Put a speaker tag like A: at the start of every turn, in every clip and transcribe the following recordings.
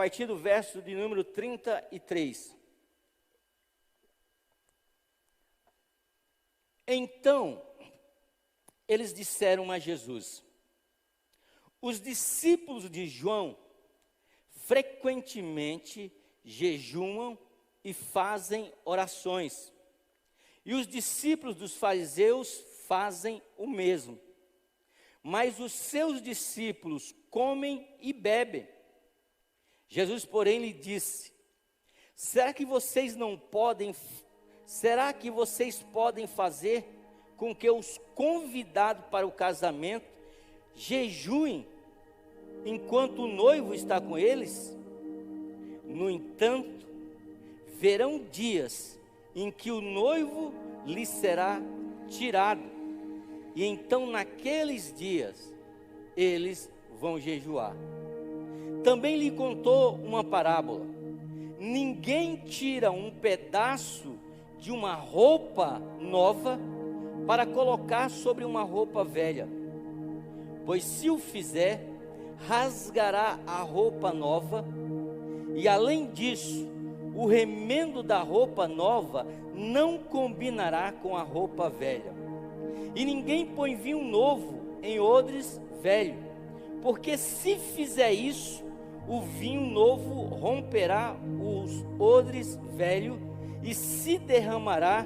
A: partir do verso de número 33. Então, eles disseram a Jesus: os discípulos de João frequentemente jejuam e fazem orações, e os discípulos dos fariseus fazem o mesmo. Mas os seus discípulos comem e bebem. Jesus, porém, lhe disse: será que vocês podem fazer com que os convidados para o casamento jejuem enquanto o noivo está com eles? No entanto, verão dias em que o noivo lhes será tirado, e então naqueles dias eles vão jejuar. Também lhe contou uma parábola: ninguém tira um pedaço de uma roupa nova para colocar sobre uma roupa velha, pois se o fizer, rasgará a roupa nova, e além disso, o remendo da roupa nova não combinará com a roupa velha. E ninguém põe vinho novo em odres velho, porque se fizer isso, o vinho novo romperá os odres velhos e se derramará,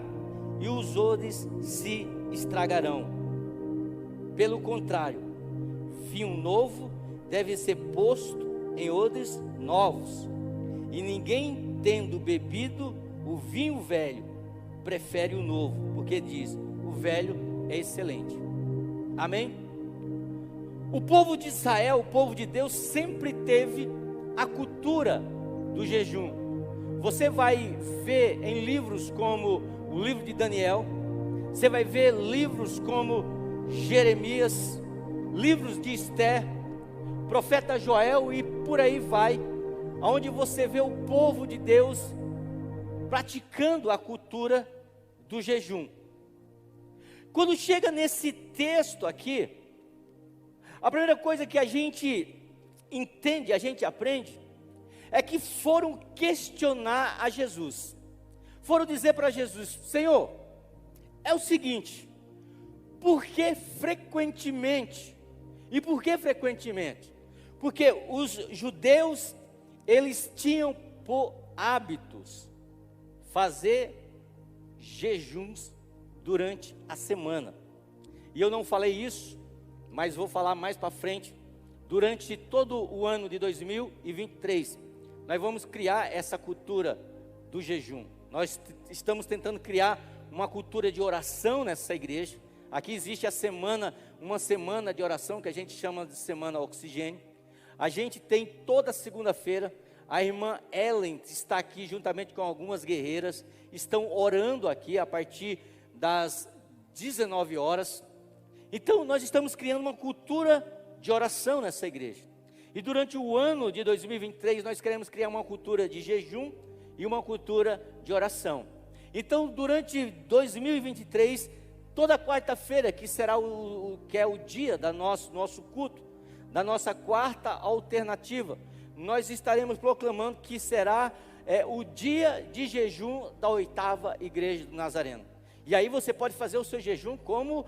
A: e os odres se estragarão. Pelo contrário, vinho novo deve ser posto em odres novos, e ninguém, tendo bebido o vinho velho, prefere o novo, porque diz: o velho é excelente. Amém? O povo de Israel, o povo de Deus, sempre teve a cultura do jejum. Você vai ver em livros como o livro de Daniel, você vai ver livros como Jeremias, livros de Esther, profeta Joel e por aí vai, onde você vê o povo de Deus praticando a cultura do jejum. Quando chega nesse texto aqui, a primeira coisa que a gente entende, a gente aprende, é que foram questionar a Jesus. Foram dizer para Jesus: Senhor, é o seguinte, por que frequentemente? E por que frequentemente? Porque os judeus, eles tinham por hábitos fazer jejuns durante a semana. E eu não falei isso, mas vou falar mais para frente. Durante todo o ano de 2023, nós vamos criar essa cultura do jejum. Nós estamos tentando criar uma cultura de oração nessa igreja. Aqui existe uma semana de oração que a gente chama de Semana Oxigênio. A gente tem toda segunda-feira, a irmã Ellen está aqui juntamente com algumas guerreiras, estão orando aqui a partir das 19 horas. Então nós estamos criando uma cultura de oração nessa igreja. E durante o ano de 2023 nós queremos criar uma cultura de jejum e uma cultura de oração. Então durante 2023, toda quarta-feira, que será que é o dia do nosso culto, da nossa quarta alternativa, nós estaremos proclamando que será o dia de jejum da 8ª Igreja do Nazareno. E aí você pode fazer o seu jejum como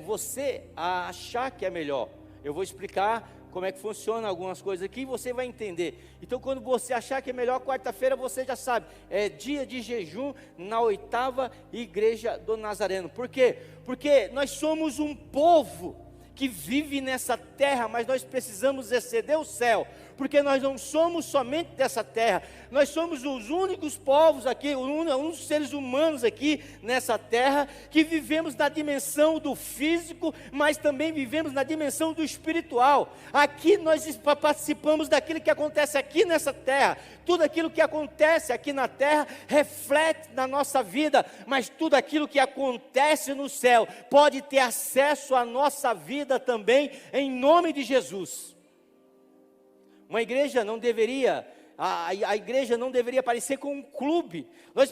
A: você achar que é melhor. Eu vou explicar como é que funciona algumas coisas aqui e você vai entender. Então quando você achar que é melhor, quarta-feira você já sabe, é dia de jejum na 8ª Igreja do Nazareno. Por quê? Porque nós somos um povo que vive nessa terra, mas nós precisamos exceder o céu, porque nós não somos somente dessa terra, nós somos os únicos povos aqui, os únicos seres humanos aqui nessa terra, que vivemos na dimensão do físico, mas também vivemos na dimensão do espiritual. Aqui nós participamos daquilo que acontece aqui nessa terra, tudo aquilo que acontece aqui na terra reflete na nossa vida, mas tudo aquilo que acontece no céu pode ter acesso à nossa vida também, em nome de Jesus. Uma igreja não deveria, a igreja não deveria parecer com um clube. Nós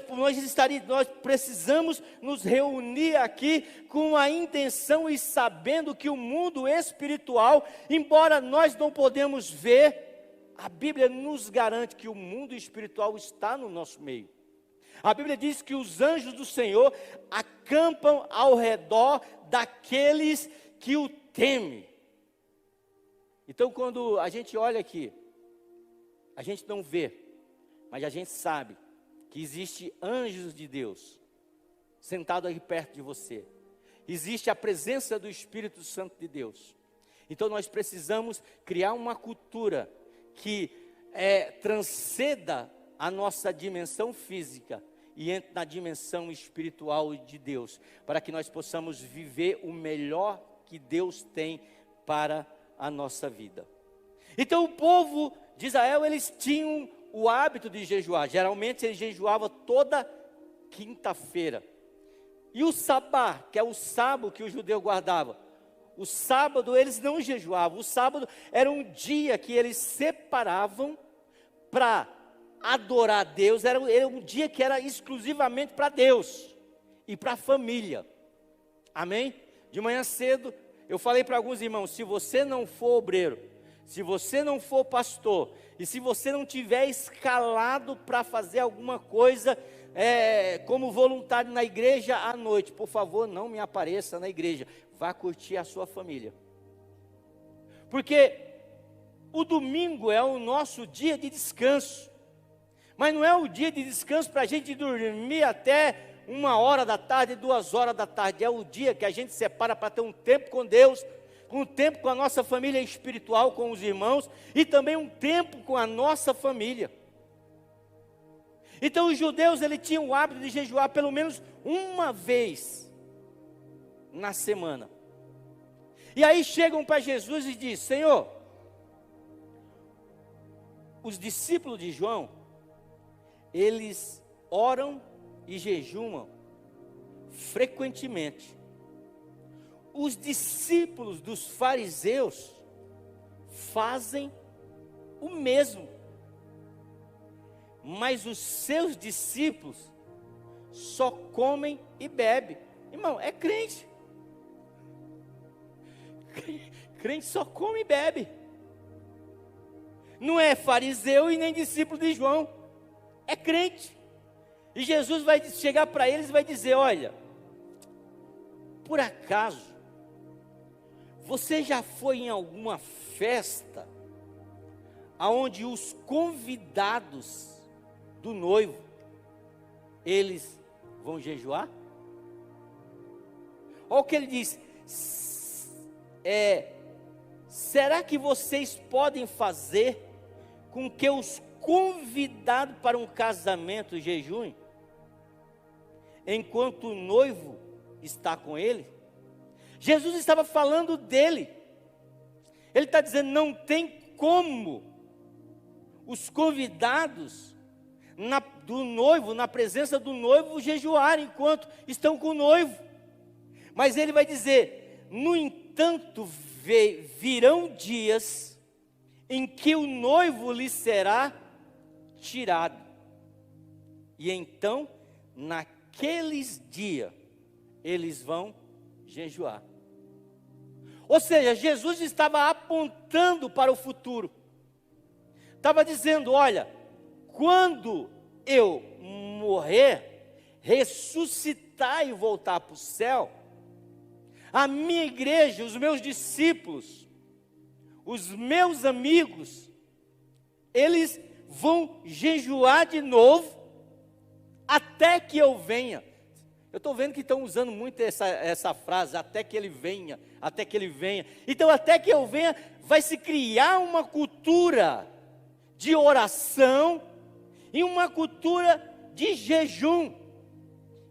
A: precisamos nos reunir aqui com a intenção e sabendo que o mundo espiritual, embora nós não podemos ver a Bíblia nos garante que o mundo espiritual está no nosso meio. A Bíblia diz que os anjos do Senhor acampam ao redor daqueles que o temem. Então, quando a gente olha aqui, a gente não vê, mas a gente sabe que existe anjos de Deus sentado aí perto de você. Existe a presença do Espírito Santo de Deus. Então nós precisamos criar uma cultura que transcenda a nossa dimensão física e entre na dimensão espiritual de Deus, para que nós possamos viver o melhor que Deus tem para a nossa vida. Então o povo de Israel, eles tinham o hábito de jejuar. Geralmente eles jejuavam toda quinta-feira. E o sabá, que é o sábado que o judeu guardava, o sábado eles não jejuavam. O sábado era um dia que eles separavam para adorar a Deus. Era um dia que era exclusivamente para Deus e para a família. Amém? De manhã cedo, eu falei para alguns irmãos, se você não for obreiro, se você não for pastor, e se você não tiver escalado para fazer alguma coisa como voluntário na igreja à noite, por favor, não me apareça na igreja. Vá curtir a sua família. Porque o domingo é o nosso dia de descanso. Mas não é o dia de descanso para a gente dormir até 1h da tarde, 2h da tarde. É o dia que a gente separa para ter um tempo com Deus, um tempo com a nossa família espiritual, com os irmãos, e também um tempo com a nossa família. Então os judeus, eles tinham o hábito de jejuar pelo menos uma vez na semana. E aí chegam para Jesus e dizem, Senhor, os discípulos de João, eles oram e jejuam frequentemente. Os discípulos dos fariseus fazem o mesmo. Mas os seus discípulos só comem e bebem. Irmão, é crente. Crente só come e bebe. Não é fariseu e nem discípulo de João. É crente. E Jesus vai chegar para eles e vai dizer, olha, por acaso, você já foi em alguma festa aonde os convidados do noivo, eles vão jejuar? Olha o que ele diz, será que vocês podem fazer com que os convidados para um casamento jejuem, enquanto o noivo está com ele? Jesus estava falando dele. Ele está dizendo, não tem como os convidados do noivo, na presença do noivo, jejuarem enquanto estão com o noivo. Mas ele vai dizer, no entanto, virão dias em que o noivo lhe será tirado. E então, naqueles dias, eles vão jejuar. Ou seja, Jesus estava apontando para o futuro. Estava dizendo, olha, quando eu morrer, ressuscitar e voltar para o céu, a minha igreja, os meus discípulos, os meus amigos, eles vão jejuar de novo, até que eu venha. Eu estou vendo que estão usando muito essa frase, até que ele venha, até que ele venha. Então, até que eu venha, vai se criar uma cultura de oração e uma cultura de jejum.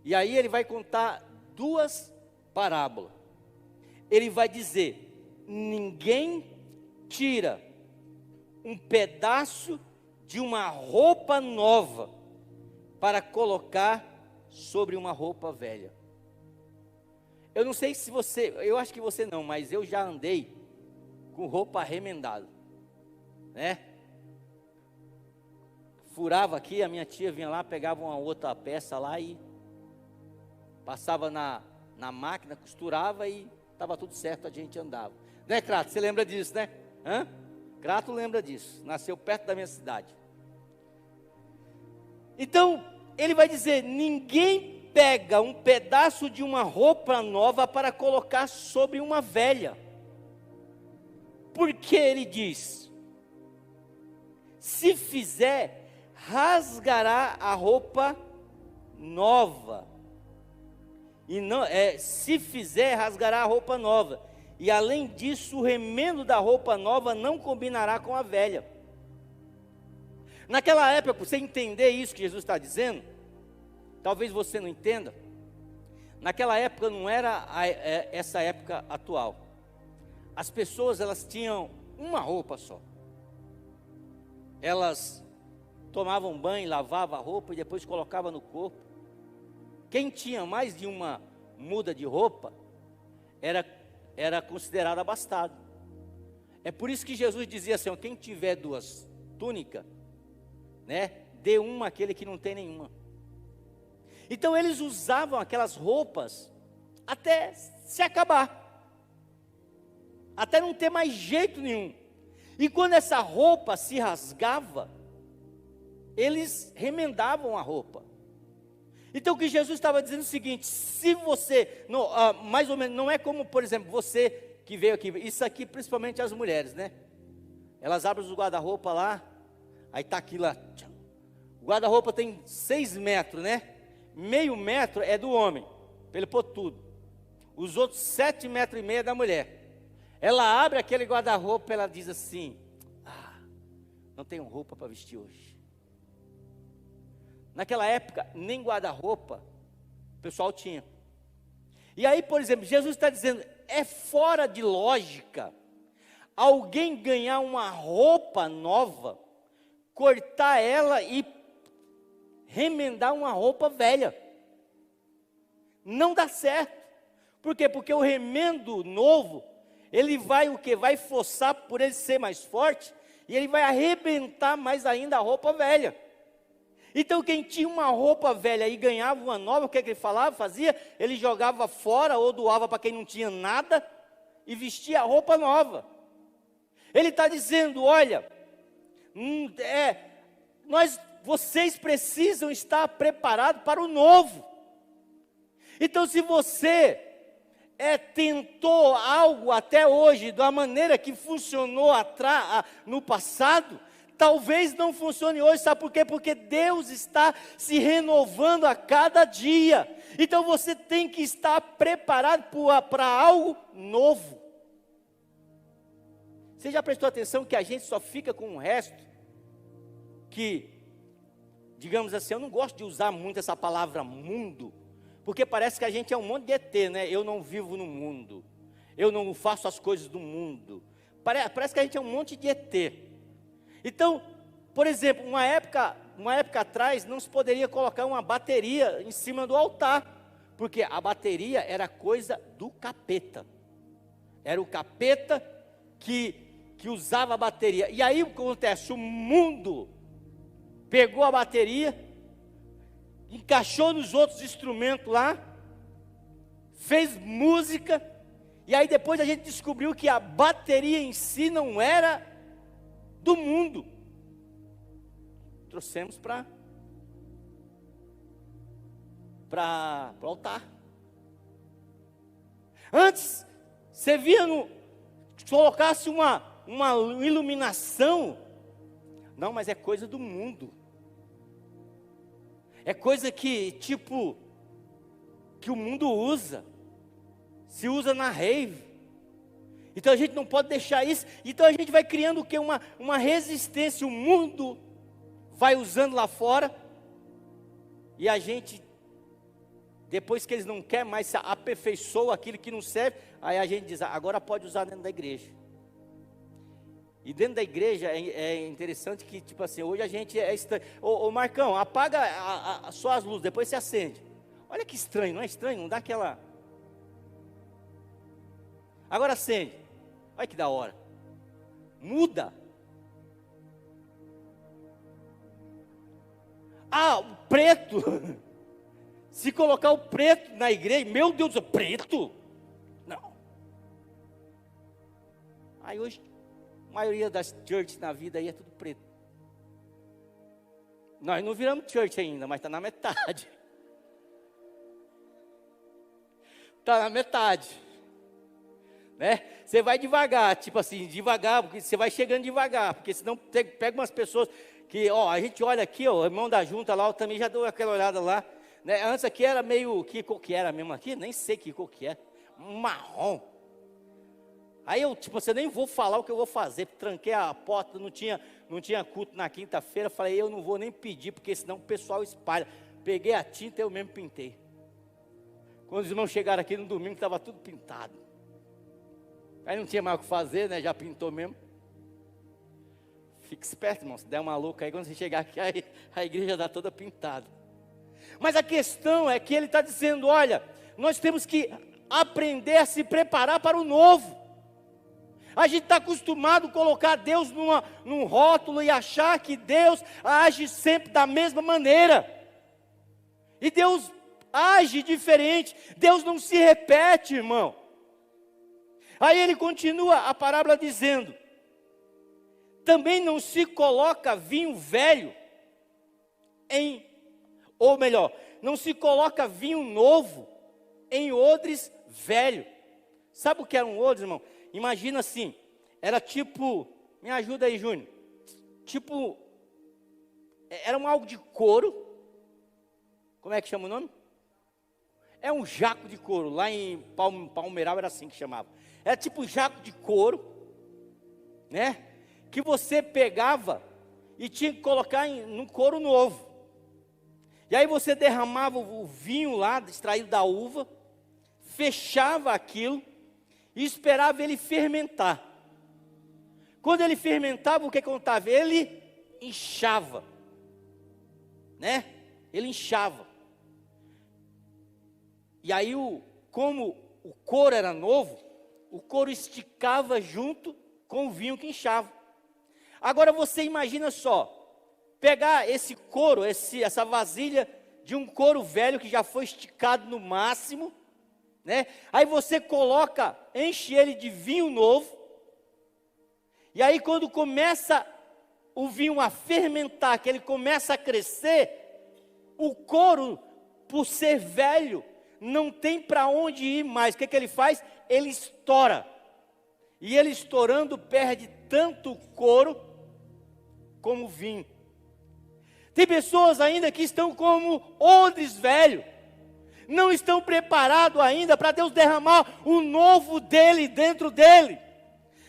A: E aí ele vai contar duas parábolas. Ele vai dizer, ninguém tira um pedaço de uma roupa nova para colocar sobre uma roupa velha. Eu não sei se você, eu acho que você não, mas eu já andei com roupa remendada, né? Furava aqui, a minha tia vinha lá, pegava uma outra peça lá e passava na máquina, costurava e estava tudo certo, a gente andava. Né, Crato? Você lembra disso, né? Crato lembra disso, nasceu perto da minha cidade. Então, ele vai dizer: ninguém pega um pedaço de uma roupa nova para colocar sobre uma velha. Porque ele diz: se fizer, rasgará a roupa nova. E não se fizer, rasgará a roupa nova. E além disso, o remendo da roupa nova não combinará com a velha. Naquela época, para você entender isso que Jesus está dizendo, talvez você não entenda. Naquela época não era essa época atual. As pessoas, elas tinham uma roupa só. Elas tomavam banho, lavavam a roupa e depois colocavam no corpo. Quem tinha mais de uma muda de roupa era considerado abastado. É por isso que Jesus dizia assim: quem tiver duas túnicas, né, dê uma àquele que não tem nenhuma. Então eles usavam aquelas roupas até se acabar, até não ter mais jeito nenhum. E quando essa roupa se rasgava, eles remendavam a roupa. Então o que Jesus estava dizendo é o seguinte: se você, mais ou menos, não é como, por exemplo, você que veio aqui, isso aqui principalmente as mulheres, né? Elas abrem os guarda-roupa lá, aí está aqui lá, o guarda-roupa tem 6 metros, né? Meio metro é do homem, para ele pôr tudo. Os outros 7,5 metros é da mulher. Ela abre aquele guarda-roupa, ela diz assim: não tenho roupa para vestir hoje. Naquela época, nem guarda-roupa o pessoal tinha. E aí, por exemplo, Jesus está dizendo: é fora de lógica alguém ganhar uma roupa nova, cortar ela e remendar uma roupa velha. Não dá certo. Por quê? Porque o remendo novo, ele vai o quê? Vai forçar por ele ser mais forte, e ele vai arrebentar mais ainda a roupa velha. Então quem tinha uma roupa velha e ganhava uma nova, o que ele fazia? Ele jogava fora ou doava para quem não tinha nada e vestia a roupa nova. Ele está dizendo: olha, vocês precisam estar preparados para o novo. Então se você tentou algo até hoje da maneira que funcionou no passado, talvez não funcione hoje. Sabe por quê? Porque Deus está se renovando a cada dia. Então você tem que estar preparado para algo novo. Você já prestou atenção que a gente só fica com o resto? Que, digamos assim, eu não gosto de usar muito essa palavra mundo, porque parece que a gente é um monte de ET, né? Eu não vivo no mundo, eu não faço as coisas do mundo. Parece que a gente é um monte de ET. Então, por exemplo, uma época atrás, não se poderia colocar uma bateria em cima do altar, porque a bateria era coisa do capeta. Era o capeta que usava a bateria. E aí o que acontece? O mundo pegou a bateria, encaixou nos outros instrumentos lá, fez música, e aí depois a gente descobriu que a bateria em si não era do mundo. Trouxemos para o altar. Antes, você via se colocasse uma iluminação, não, mas é coisa do mundo. É coisa que o mundo usa. Se usa na rave. Então a gente não pode deixar isso. Então a gente vai criando o quê? Uma resistência. O mundo vai usando lá fora. E a gente, depois que eles não querem mais, se aperfeiçoa aquilo que não serve, aí a gente diz: agora pode usar dentro da igreja. E dentro da igreja é interessante que, tipo assim, hoje a gente é estranho. Ô Marcão, apaga só as luzes, depois você acende. Olha que estranho, não é estranho? Não dá aquela... Agora acende. Olha que da hora. Muda. O preto. Se colocar o preto na igreja, meu Deus do céu, preto? Não. Aí hoje... maioria das churches na vida aí é tudo preto. Nós não viramos church ainda, mas está na metade. Está na metade. Né? Você vai devagar, tipo assim, devagar, porque você vai chegando devagar, porque senão pega umas pessoas que, ó, a gente olha aqui, ó, o irmão da junta lá, eu também já dou aquela olhada lá, né? Antes aqui era meio, que cor que era mesmo aqui? Nem sei que cor que é, marrom. Aí eu, tipo, você nem vou falar o que eu vou fazer, tranquei a porta, não tinha culto na quinta-feira, falei, eu não vou nem pedir, porque senão o pessoal espalha. Peguei a tinta e eu mesmo pintei. Quando os irmãos chegaram aqui no domingo, estava tudo pintado. Aí não tinha mais o que fazer, né? Já pintou mesmo. Fique esperto, irmão. Se der uma louca aí, quando você chegar aqui, aí a igreja está toda pintada. Mas a questão é que ele está dizendo, olha, nós temos que aprender a se preparar para o novo. A gente está acostumado a colocar Deus num rótulo e achar que Deus age sempre da mesma maneira. E Deus age diferente. Deus não se repete, irmão. Aí ele continua a parábola dizendo, também não se coloca vinho velho não se coloca vinho novo em odres velho. Sabe o que era um odre, irmão? Imagina assim, era tipo, me ajuda aí, Júnior, tipo, era algo de couro, como é que chama o nome? É um jaco de couro, lá em Palmeiral era assim que chamava, era tipo jaco de couro, né, que você pegava e tinha que colocar num couro novo, e aí você derramava o vinho lá, extraído da uva, fechava aquilo, e esperava ele fermentar. Quando ele fermentava, o que acontecava? Ele inchava, né? Ele inchava. E aí, como o couro era novo, o couro esticava junto com o vinho que inchava. Agora você imagina só, pegar esse couro, essa vasilha de um couro velho que já foi esticado no máximo, né? Aí você coloca, enche ele de vinho novo, e aí quando começa o vinho a fermentar, que ele começa a crescer, o couro, por ser velho, não tem para onde ir mais. O que ele faz? Ele estoura, e ele estourando perde tanto o couro como o vinho. Tem pessoas ainda que estão como odres velhos, não estão preparados ainda para Deus derramar o novo dele dentro dele.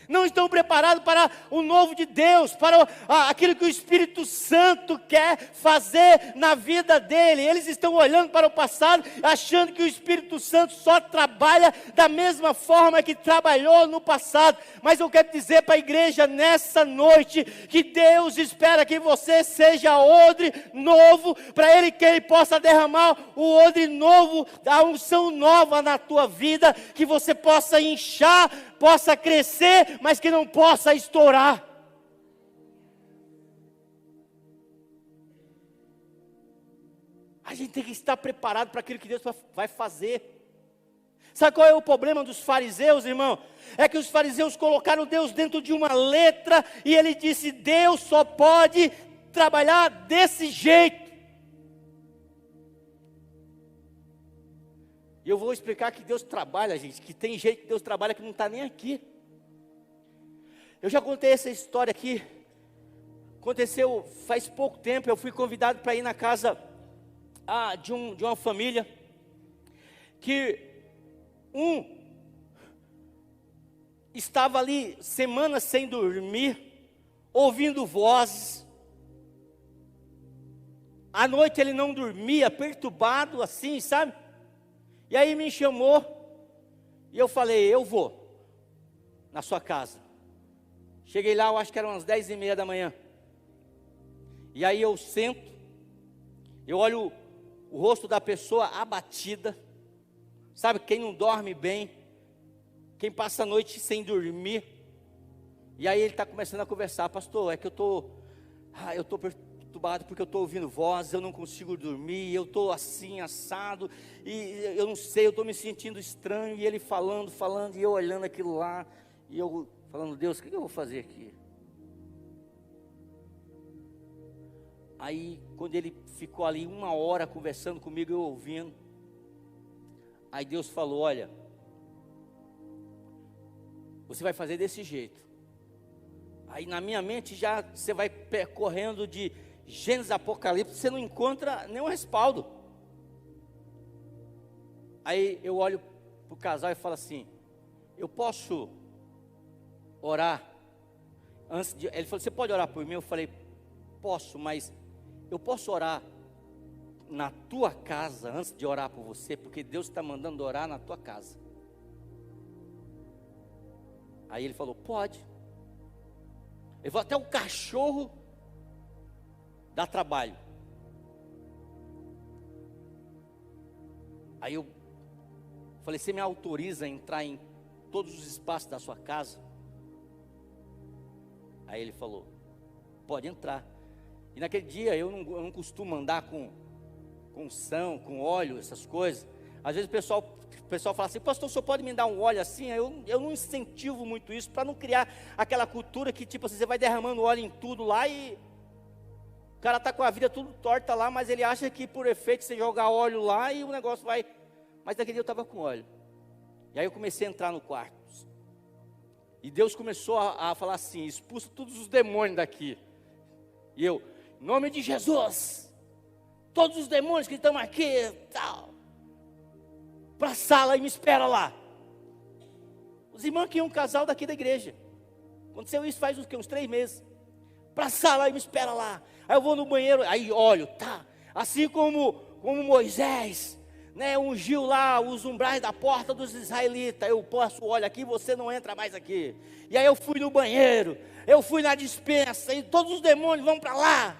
A: Não estão preparados para o novo de Deus, para aquilo que o Espírito Santo quer fazer na vida dele. Eles estão olhando para o passado, achando que o Espírito Santo só trabalha da mesma forma que trabalhou no passado. Mas eu quero dizer para a igreja nessa noite, que Deus espera que você seja odre novo, para Ele que Ele possa derramar o odre novo, a unção nova na tua vida, que você possa inchar, possa crescer, mas que não possa estourar. A gente tem que estar preparado para aquilo que Deus vai fazer. Sabe qual é o problema dos fariseus, irmão? É que os fariseus colocaram Deus dentro de uma letra, e ele disse, Deus só pode trabalhar desse jeito. E eu vou explicar que Deus trabalha, gente, que tem jeito que Deus trabalha que não está nem aqui. Eu já contei essa história aqui. Aconteceu faz pouco tempo, eu fui convidado para ir na casa de uma família, que estava ali semanas sem dormir, ouvindo vozes. À noite ele não dormia, perturbado assim, sabe? E aí me chamou, e eu falei, eu vou na sua casa. Cheguei lá, eu acho que eram umas 10h30 da manhã. E aí eu sento, eu olho o rosto da pessoa abatida. Sabe, quem não dorme bem, quem passa a noite sem dormir. E aí ele está começando a conversar, pastor, é que eu estou perturbado porque eu estou ouvindo vozes, eu não consigo dormir, eu estou assim, assado, e eu não sei, eu estou me sentindo estranho, e ele falando, e eu olhando aquilo lá, e eu falando, Deus, o que eu vou fazer aqui? Aí, quando ele ficou ali 1 hora conversando comigo, eu ouvindo. Aí Deus falou: olha, você vai fazer desse jeito. Aí na minha mente já você vai percorrendo de Gênesis, Apocalipse, você não encontra nenhum respaldo. Aí eu olho para o casal e falo assim: eu posso orar antes de... Ele falou: você pode orar por mim? Eu falei: posso, mas eu posso orar na tua casa antes de orar por você, porque Deus está mandando orar na tua casa. Aí ele falou: pode. Ele falou: até o cachorro dá trabalho. Aí eu falei: você me autoriza a entrar em todos os espaços da sua casa? Aí ele falou: pode entrar. E naquele dia eu não costumo andar com unção, com óleo, essas coisas. Às vezes o pessoal fala assim: pastor, o senhor pode me dar um óleo assim? Eu não incentivo muito isso, para não criar aquela cultura que tipo assim, você vai derramando óleo em tudo lá e o cara está com a vida tudo torta lá, mas ele acha que por efeito você jogar óleo lá e o negócio vai. Mas naquele dia eu estava com óleo. E aí eu comecei a entrar no quarto. E Deus começou a falar assim: expulsa todos os demônios daqui. E eu: em nome de Jesus, todos os demônios que estão aqui, tal, para a sala e me espera lá. Os irmãos que iam um casal daqui da igreja. Aconteceu isso faz uns 3 meses. Para a sala e me espera lá. Aí eu vou no banheiro, aí olho, tá. Assim como Moisés, né, ungiu lá os umbrais da porta dos israelitas. Eu posso olhar aqui, você não entra mais aqui. E aí eu fui no banheiro, eu fui na despensa, e todos os demônios vão para lá.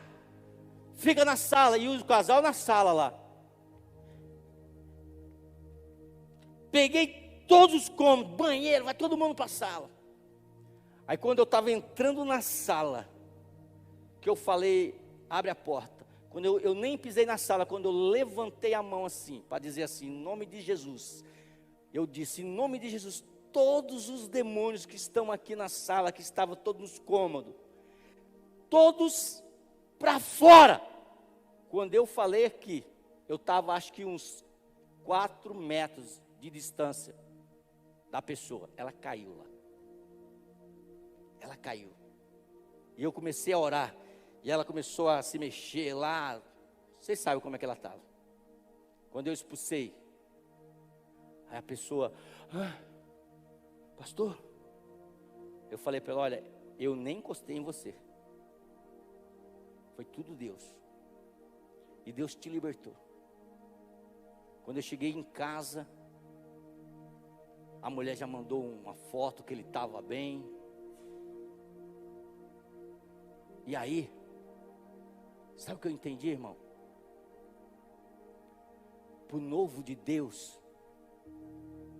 A: Fica na sala, e o casal na sala lá. Peguei todos os cômodos, banheiro, vai todo mundo para a sala. Aí quando eu estava entrando na sala, que eu falei: abre a porta. Quando eu nem pisei na sala, quando eu levantei a mão assim, para dizer assim, em nome de Jesus, eu disse: em nome de Jesus, todos os demônios que estão aqui na sala, que estavam todos nos cômodos, todos para fora. Quando eu falei aqui, eu estava acho que uns 4 metros de distância da pessoa. Ela caiu lá. Ela caiu. E eu comecei a orar. E ela começou a se mexer lá. Vocês sabem como é que ela estava. Quando eu expulsei, aí a pessoa: pastor, eu falei para ela: olha, eu nem encostei em você. Foi tudo Deus. E Deus te libertou. Quando eu cheguei em casa, a mulher já mandou uma foto que ele estava bem. E aí, sabe o que eu entendi, irmão? Para o novo de Deus,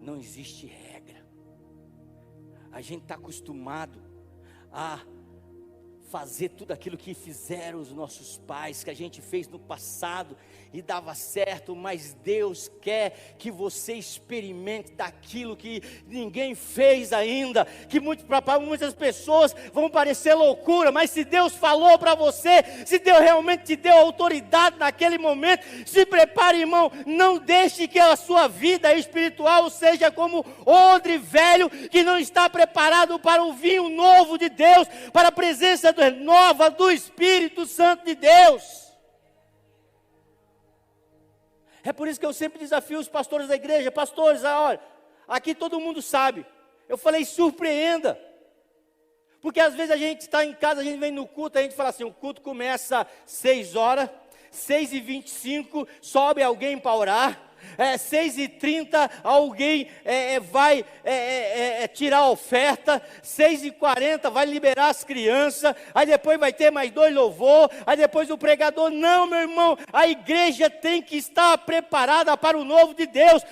A: não existe regra. A gente está acostumado a fazer tudo aquilo que fizeram os nossos pais, que a gente fez no passado e dava certo, mas Deus quer que você experimente daquilo que ninguém fez ainda, que para muitas pessoas vão parecer loucura, mas se Deus falou para você, se Deus realmente te deu autoridade naquele momento, se prepare, irmão, não deixe que a sua vida espiritual seja como odre velho, que não está preparado para o vinho novo de Deus, para a presença nova do Espírito Santo de Deus. É por isso que eu sempre desafio os pastores da igreja: pastores, olha, aqui todo mundo sabe. Eu falei: surpreenda. Porque às vezes a gente está em casa, a gente vem no culto, a gente fala assim: o culto começa às 6 horas, 6h25, sobe alguém para orar. 6h30 alguém vai tirar a oferta, 6h40 vai liberar as crianças, aí depois vai ter mais 2 louvor, aí depois o pregador. Não, meu irmão, a igreja tem que estar preparada para o novo de Deus.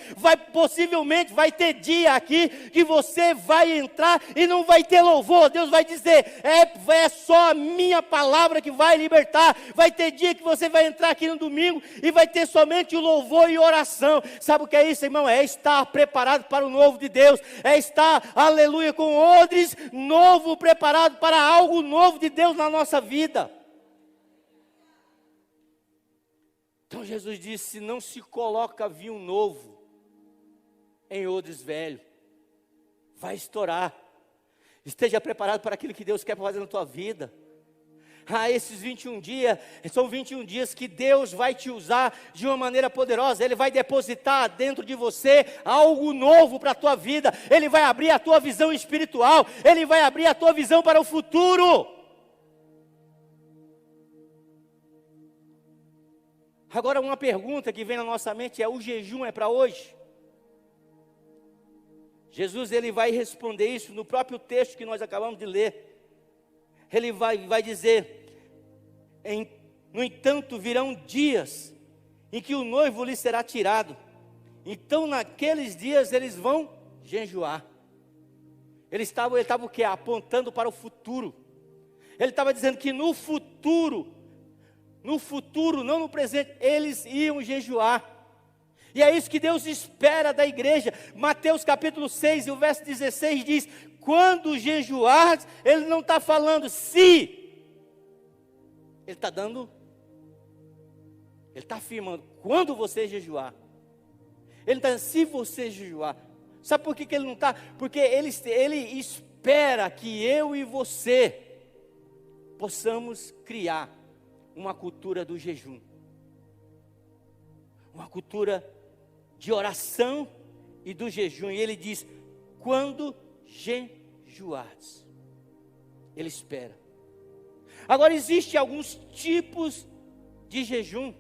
A: Possivelmente vai ter dia aqui que você vai entrar e não vai ter louvor. Deus vai dizer: é só a minha palavra que vai libertar. Vai ter dia que você vai entrar aqui no domingo e vai ter somente o louvor e oração. Sabe o que é isso, irmão? É estar preparado para o novo de Deus. É estar, aleluia, com odres novo, preparado para algo novo de Deus na nossa vida. Então Jesus disse: não se coloca vinho novo em odres velho, vai estourar. Esteja preparado para aquilo que Deus quer fazer na tua vida. Esses 21 dias, são 21 dias que Deus vai te usar de uma maneira poderosa. Ele vai depositar dentro de você algo novo para a tua vida. Ele vai abrir a tua visão espiritual. Ele vai abrir a tua visão para o futuro. Agora uma pergunta que vem na nossa mente é: o jejum é para hoje? Jesus ele vai responder isso no próprio texto que nós acabamos de ler. Ele vai dizer: no entanto virão dias em que o noivo lhe será tirado. Então naqueles dias eles vão jejuar. Ele estava o quê? Apontando para o futuro. Ele estava dizendo que no futuro, não no presente, eles iam jejuar. E é isso que Deus espera da igreja. Mateus capítulo 6, e o verso 16 diz: quando jejuar, ele não está falando se, ele está afirmando, quando você jejuar. Ele está dizendo, se você jejuar. Sabe por que ele não está? Porque ele espera que eu e você possamos criar uma cultura do jejum. Uma cultura de oração e do jejum. E ele diz: quando jejuardes. Ele espera. Agora, existem alguns tipos de jejum.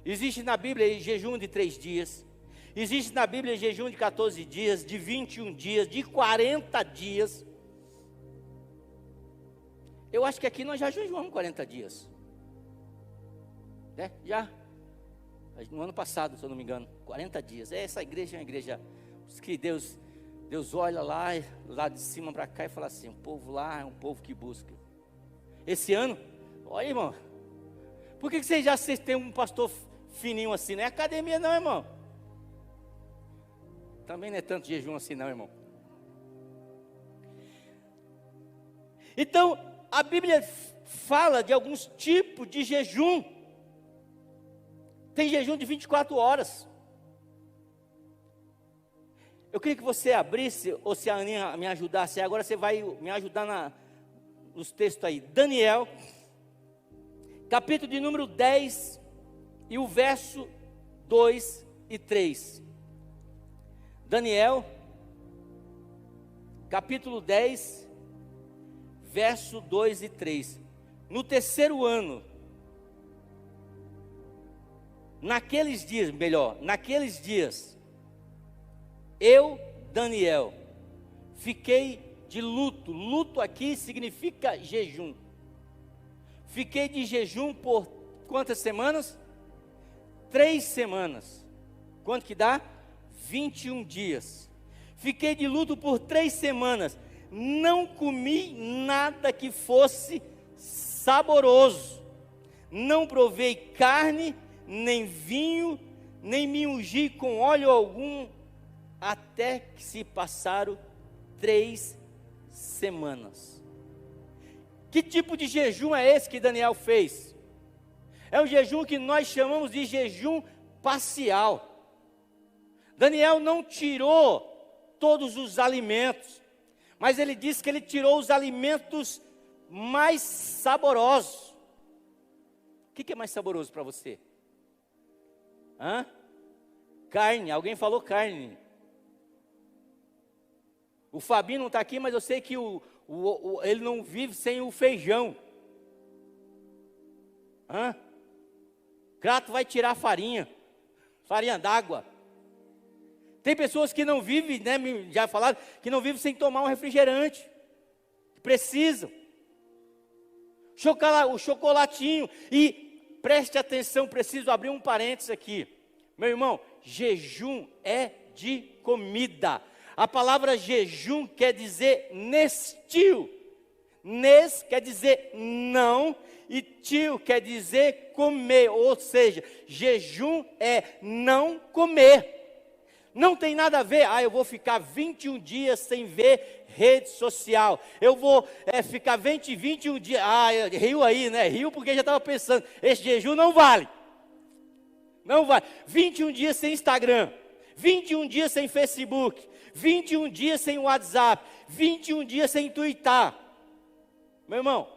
A: Existe na Bíblia jejum de 3 dias. Existe na Bíblia jejum de 14 dias, de 21 dias, de 40 dias. Eu acho que aqui nós já jejuamos 40 dias. Né? Já. No ano passado, se eu não me engano, 40 dias. Essa igreja é uma igreja que Deus olha lá de cima para cá e fala assim: o povo lá é um povo que busca. Esse ano, olha, irmão, por que vocês têm um pastor fininho assim? Não é academia não, irmão. Também não é tanto jejum assim não, irmão. Então, a Bíblia fala de alguns tipos de jejum. Tem jejum de 24 horas. Eu queria que você abrisse, ou se a Aninha me ajudasse, agora você vai me ajudar nos textos aí. Daniel, capítulo de número 10, e o verso 2 e 3. Daniel, capítulo 10, verso 2 e 3. No terceiro ano, naqueles dias, eu, Daniel, fiquei de luto. Luto aqui significa jejum. Fiquei de jejum por quantas semanas? 3 semanas. Quanto que dá? 21 dias. Fiquei de luto por 3 semanas. Não comi nada que fosse saboroso. Não provei carne, nem vinho, nem me ungi com óleo algum, até que se passaram 3 semanas. Que tipo de jejum é esse que Daniel fez? É um jejum que nós chamamos de jejum parcial. Daniel não tirou todos os alimentos, mas ele disse que ele tirou os alimentos mais saborosos. O que é mais saboroso para você? Carne, alguém falou carne. O Fabinho não está aqui, mas eu sei que ele não vive sem o feijão. Crato vai tirar farinha d'água. Tem pessoas que não vivem, né, já falaram, que não vivem sem tomar um refrigerante. Precisam. O chocolatinho. E preste atenção, preciso abrir um parênteses aqui. Meu irmão, jejum é de comida. A palavra jejum quer dizer nestio. Nes quer dizer não, e tio quer dizer comer. Ou seja, jejum é não comer. Não tem nada a ver, eu vou ficar 21 dias sem ver rede social. Eu vou ficar 21 dias. Riu aí, né? Riu porque já estava pensando, esse jejum não vale. Não vai. 21 dias sem Instagram, 21 dias sem Facebook, 21 dias sem WhatsApp, 21 dias sem twittar. Meu irmão,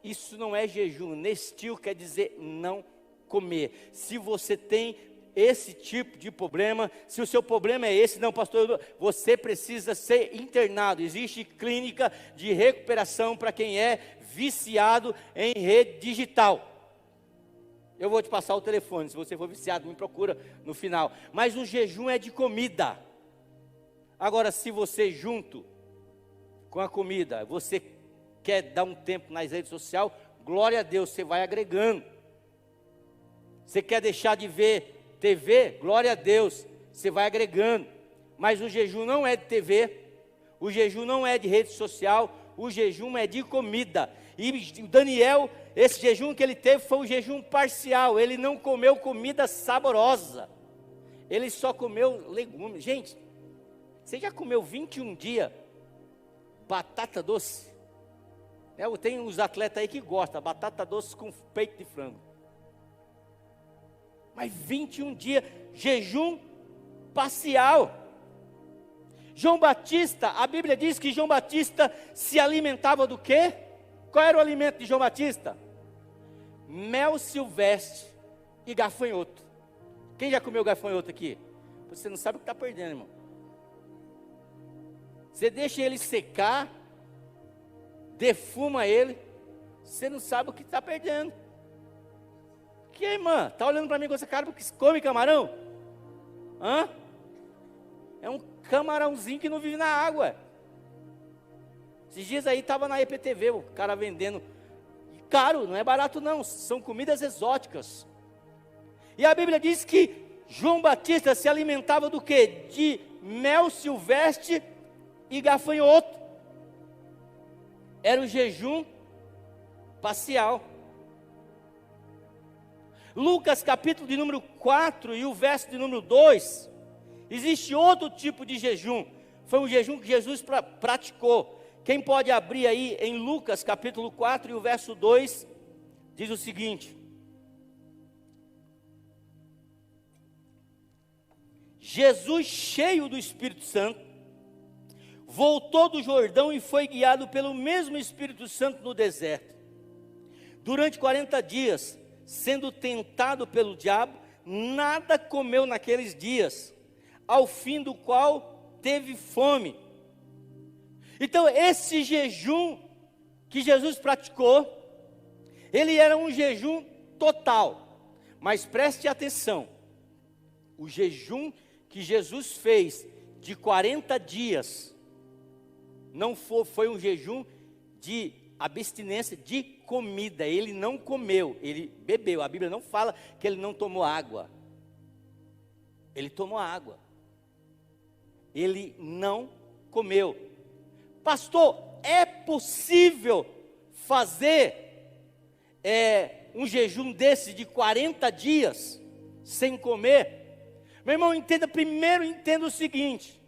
A: isso não é jejum. Nestil quer dizer não comer. Se você tem esse tipo de problema, se o seu problema é esse, não, pastor, você precisa ser internado. Existe clínica de recuperação para quem é viciado em rede digital. Eu vou te passar o telefone, se você for viciado, me procura no final. Mas o jejum é de comida. Agora, se você junto com a comida, você quer dar um tempo nas redes sociais, glória a Deus, você vai agregando. Você quer deixar de ver TV, glória a Deus, você vai agregando. Mas o jejum não é de TV, o jejum não é de rede social, o jejum é de comida. E o Daniel, esse jejum que ele teve foi um jejum parcial. Ele não comeu comida saborosa, ele só comeu legumes. Gente, você já comeu 21 dias batata doce? Tem uns atletas aí que gostam, batata doce com peito de frango. Mas 21 dias, jejum parcial. João Batista, a Bíblia diz que João Batista se alimentava do quê? Qual era o alimento de João Batista? Mel silvestre e gafanhoto. Quem já comeu gafanhoto aqui? Você não sabe o que está perdendo, irmão. Você deixa ele secar, defuma ele, você não sabe o que está perdendo. Que aí, irmã? Está olhando para mim com essa cara porque come camarão? Hã? É um camarãozinho que não vive na água. Esses dias aí estava na EPTV, o cara vendendo. Caro, não é barato não, são comidas exóticas. E a Bíblia diz que João Batista se alimentava do quê? De mel silvestre e gafanhoto. Era o jejum parcial. Lucas capítulo de número 4 e o verso de número 2, existe outro tipo de jejum, foi um jejum que Jesus praticou. Quem pode abrir aí em Lucas capítulo 4 e o verso 2, diz o seguinte: Jesus, cheio do Espírito Santo, voltou do Jordão e foi guiado pelo mesmo Espírito Santo no deserto. Durante 40 dias, sendo tentado pelo diabo, nada comeu naqueles dias, ao fim do qual teve fome. Então esse jejum que Jesus praticou, ele era um jejum total. Mas preste atenção, o jejum que Jesus fez de 40 dias, não foi um jejum de abstinência de comida. Ele não comeu, ele bebeu. A Bíblia não fala que ele não tomou água. Ele tomou água. Ele não comeu. Pastor, é possível fazer um jejum desse de 40 dias sem comer? Meu irmão, entenda o seguinte: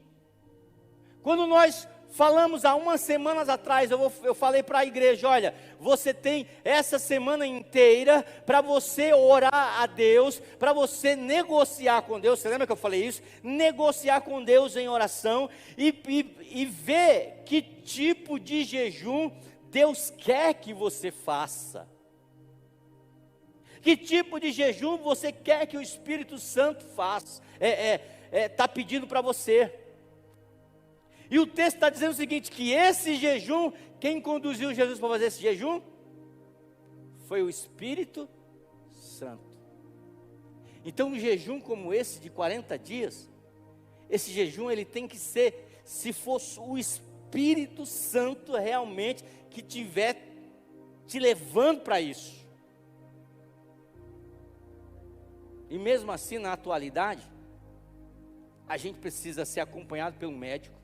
A: quando nós falamos há umas semanas atrás, eu falei para a igreja, olha, você tem essa semana inteira para você orar a Deus, para você negociar com Deus. Você lembra que eu falei isso? Negociar com Deus em oração e ver que tipo de jejum Deus quer que você faça. Que tipo de jejum você quer que o Espírito Santo faça, está pedindo para você. E o texto está dizendo o seguinte, que esse jejum, quem conduziu Jesus para fazer esse jejum? Foi o Espírito Santo. Então um jejum como esse de 40 dias, esse jejum ele tem que ser, se fosse o Espírito Santo realmente que estiver te levando para isso. E mesmo assim, na atualidade, a gente precisa ser acompanhado pelo médico.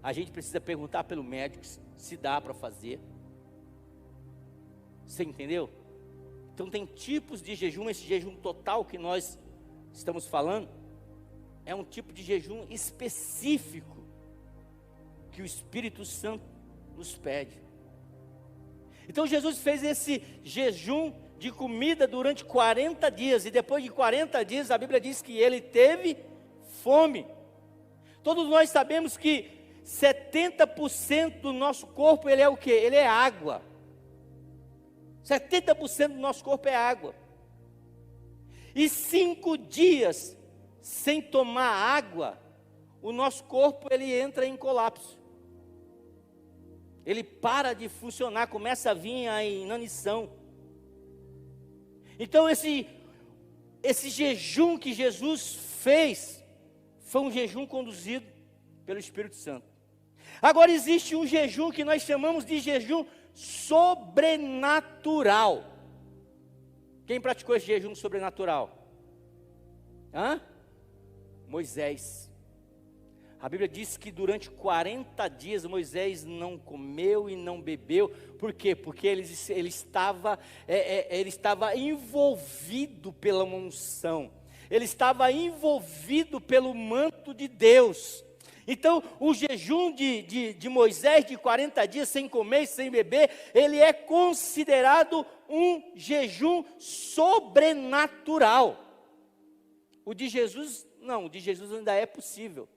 A: A gente precisa perguntar pelo médico se dá para fazer. Você entendeu? Então tem tipos de jejum. Esse jejum total que nós estamos falando é um tipo de jejum específico que o Espírito Santo nos pede. Então Jesus fez esse jejum de comida durante 40 dias, e depois de 40 dias, a Bíblia diz que ele teve fome. Todos nós sabemos que 70% do nosso corpo, ele é o quê? Ele é água. 70% do nosso corpo é água. E 5 dias sem tomar água, o nosso corpo ele entra em colapso. Ele para de funcionar, começa a vir a inanição. Então esse jejum que Jesus fez, foi um jejum conduzido pelo Espírito Santo. Agora existe um jejum que nós chamamos de jejum sobrenatural. Quem praticou esse jejum sobrenatural? Moisés. A Bíblia diz que durante 40 dias Moisés não comeu e não bebeu. Por quê? Porque ele estava envolvido pela unção. Ele estava envolvido pelo manto de Deus. Então, o jejum de Moisés de 40 dias sem comer e sem beber, ele é considerado um jejum sobrenatural. O de Jesus, não, o de Jesus ainda é possível.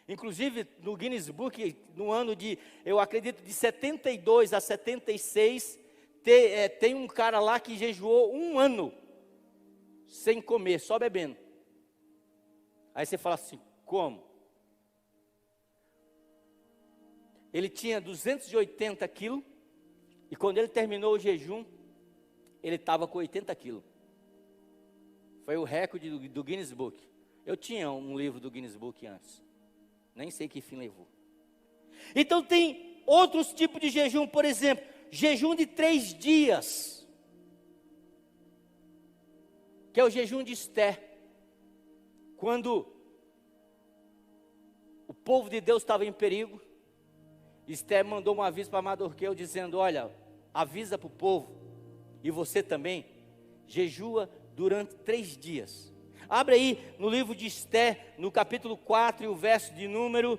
A: Inclusive, no Guinness Book, no ano eu acredito, de 72 a 76, tem um cara lá que jejuou 1 ano, sem comer, só bebendo. Aí você fala assim, como? Ele tinha 280 quilos, e quando ele terminou o jejum, ele estava com 80 quilos. Foi o recorde do Guinness Book. Eu tinha um livro do Guinness Book antes. Nem sei que fim levou. Então tem outros tipos de jejum, por exemplo, jejum de 3 dias. Que é o jejum de Esté. Quando o povo de Deus estava em perigo, Esté mandou um aviso para Mardoqueu dizendo, olha, avisa para o povo, e você também, jejua durante 3 dias. Abre aí no livro de Esté, no capítulo 4 e o verso de número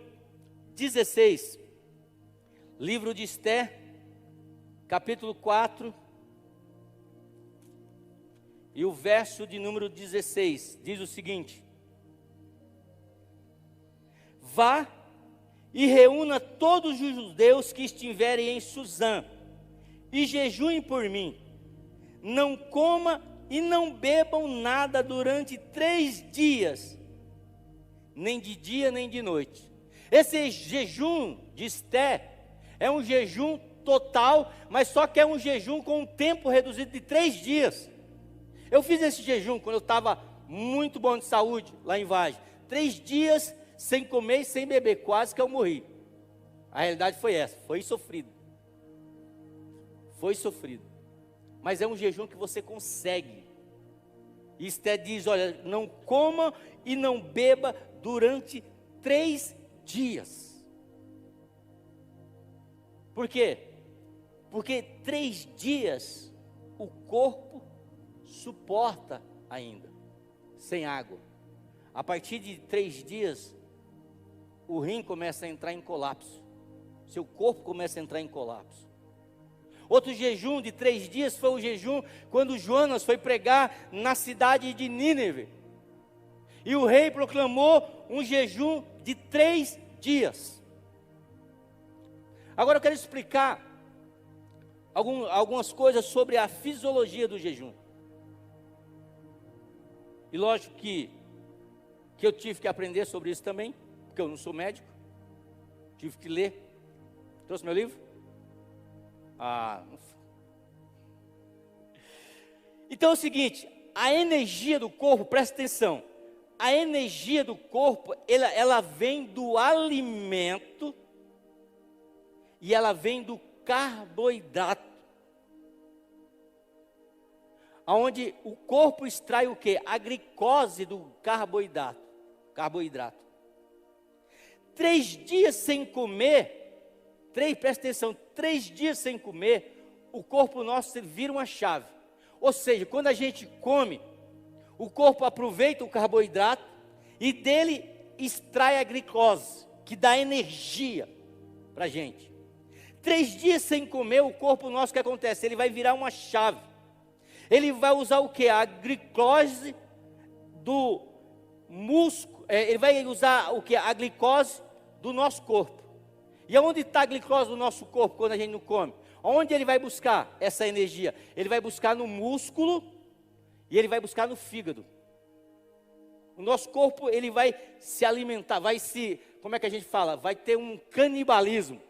A: 16. Livro de Esté, capítulo 4 e o verso de número 16. Diz o seguinte: vá e reúna todos os judeus que estiverem em Suzã, e jejuem por mim. Não coma e não bebam nada durante 3 dias, nem de dia nem de noite. Esse jejum de Esté é um jejum total, mas só que é um jejum com um tempo reduzido de 3 dias. Eu fiz esse jejum quando eu estava muito bom de saúde, lá em Vargem. 3 dias sem comer e sem beber, quase que eu morri. A realidade foi essa, foi sofrido. Foi sofrido. Mas é um jejum que você consegue. E Esté diz, olha, não coma e não beba durante 3 dias. Por quê? Porque 3 dias o corpo suporta ainda, sem água. A partir de 3 dias, o rim começa a entrar em colapso. Seu corpo começa a entrar em colapso. Outro jejum de 3 dias foi o jejum quando Jonas foi pregar na cidade de Nínive. E o rei proclamou um jejum de 3 dias. Agora eu quero explicar algumas coisas sobre a fisiologia do jejum. E lógico que eu tive que aprender sobre isso também, porque eu não sou médico. Tive que ler. Trouxe meu livro? Então é o seguinte, a energia do corpo, presta atenção, a energia do corpo, ela vem do alimento e ela vem do carboidrato, onde o corpo extrai o que? A glicose do carboidrato. 3 dias sem comer, presta atenção, 3 dias sem comer, o corpo nosso vira uma chave. Ou seja, quando a gente come, o corpo aproveita o carboidrato e dele extrai a glicose, que dá energia para a gente. 3 dias sem comer, o corpo nosso, o que acontece? Ele vai virar uma chave. ele vai usar o que? A glicose do músculo, ele vai usar o que? A glicose do nosso corpo. E onde está a glicose do nosso corpo quando a gente não come? Onde ele vai buscar essa energia? Ele vai buscar no músculo e ele vai buscar no fígado. O nosso corpo, ele vai se alimentar, como é que a gente fala? Vai ter um canibalismo.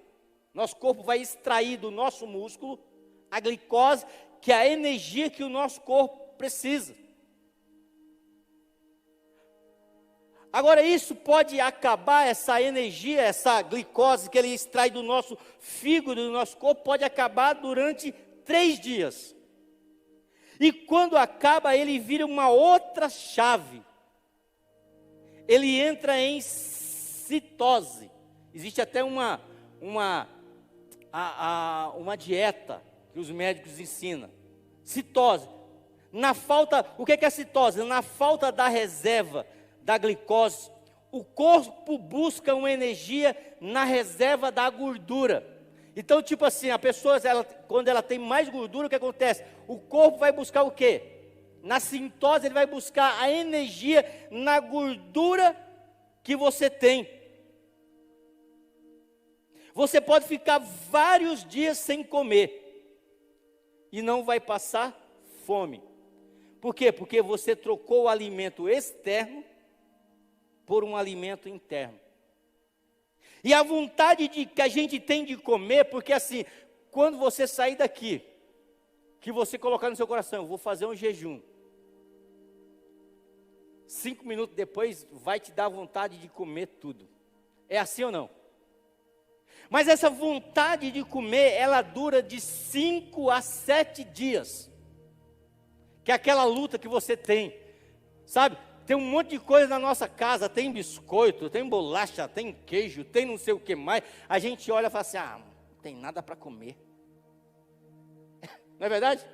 A: Nosso corpo vai extrair do nosso músculo a glicose, que é a energia que o nosso corpo precisa. Agora, isso pode acabar, essa energia, essa glicose que ele extrai do nosso fígado, do nosso corpo, pode acabar durante 3 dias. E quando acaba, ele vira uma outra chave. Ele entra em citose. Existe até uma dieta que os médicos ensinam. Citose. O que é a citose? Na falta da reserva da glicose, o corpo busca uma energia na reserva da gordura. Então, tipo assim, a pessoa, quando ela tem mais gordura, o que acontece? O corpo vai buscar o quê? Na citose, ele vai buscar a energia na gordura que você tem. Você pode ficar vários dias sem comer e não vai passar fome. Por quê? Porque você trocou o alimento externo por um alimento interno. E a vontade que a gente tem de comer, porque assim, quando você sair daqui, que você colocar no seu coração, eu vou fazer um jejum, 5 minutos depois vai te dar vontade de comer tudo. É assim ou não? Mas essa vontade de comer, ela dura de 5 a 7 dias. Que é aquela luta que você tem, sabe? Tem um monte de coisa na nossa casa, tem biscoito, tem bolacha, tem queijo, tem não sei o que mais. A gente olha e fala assim, não tem nada para comer. Não é verdade?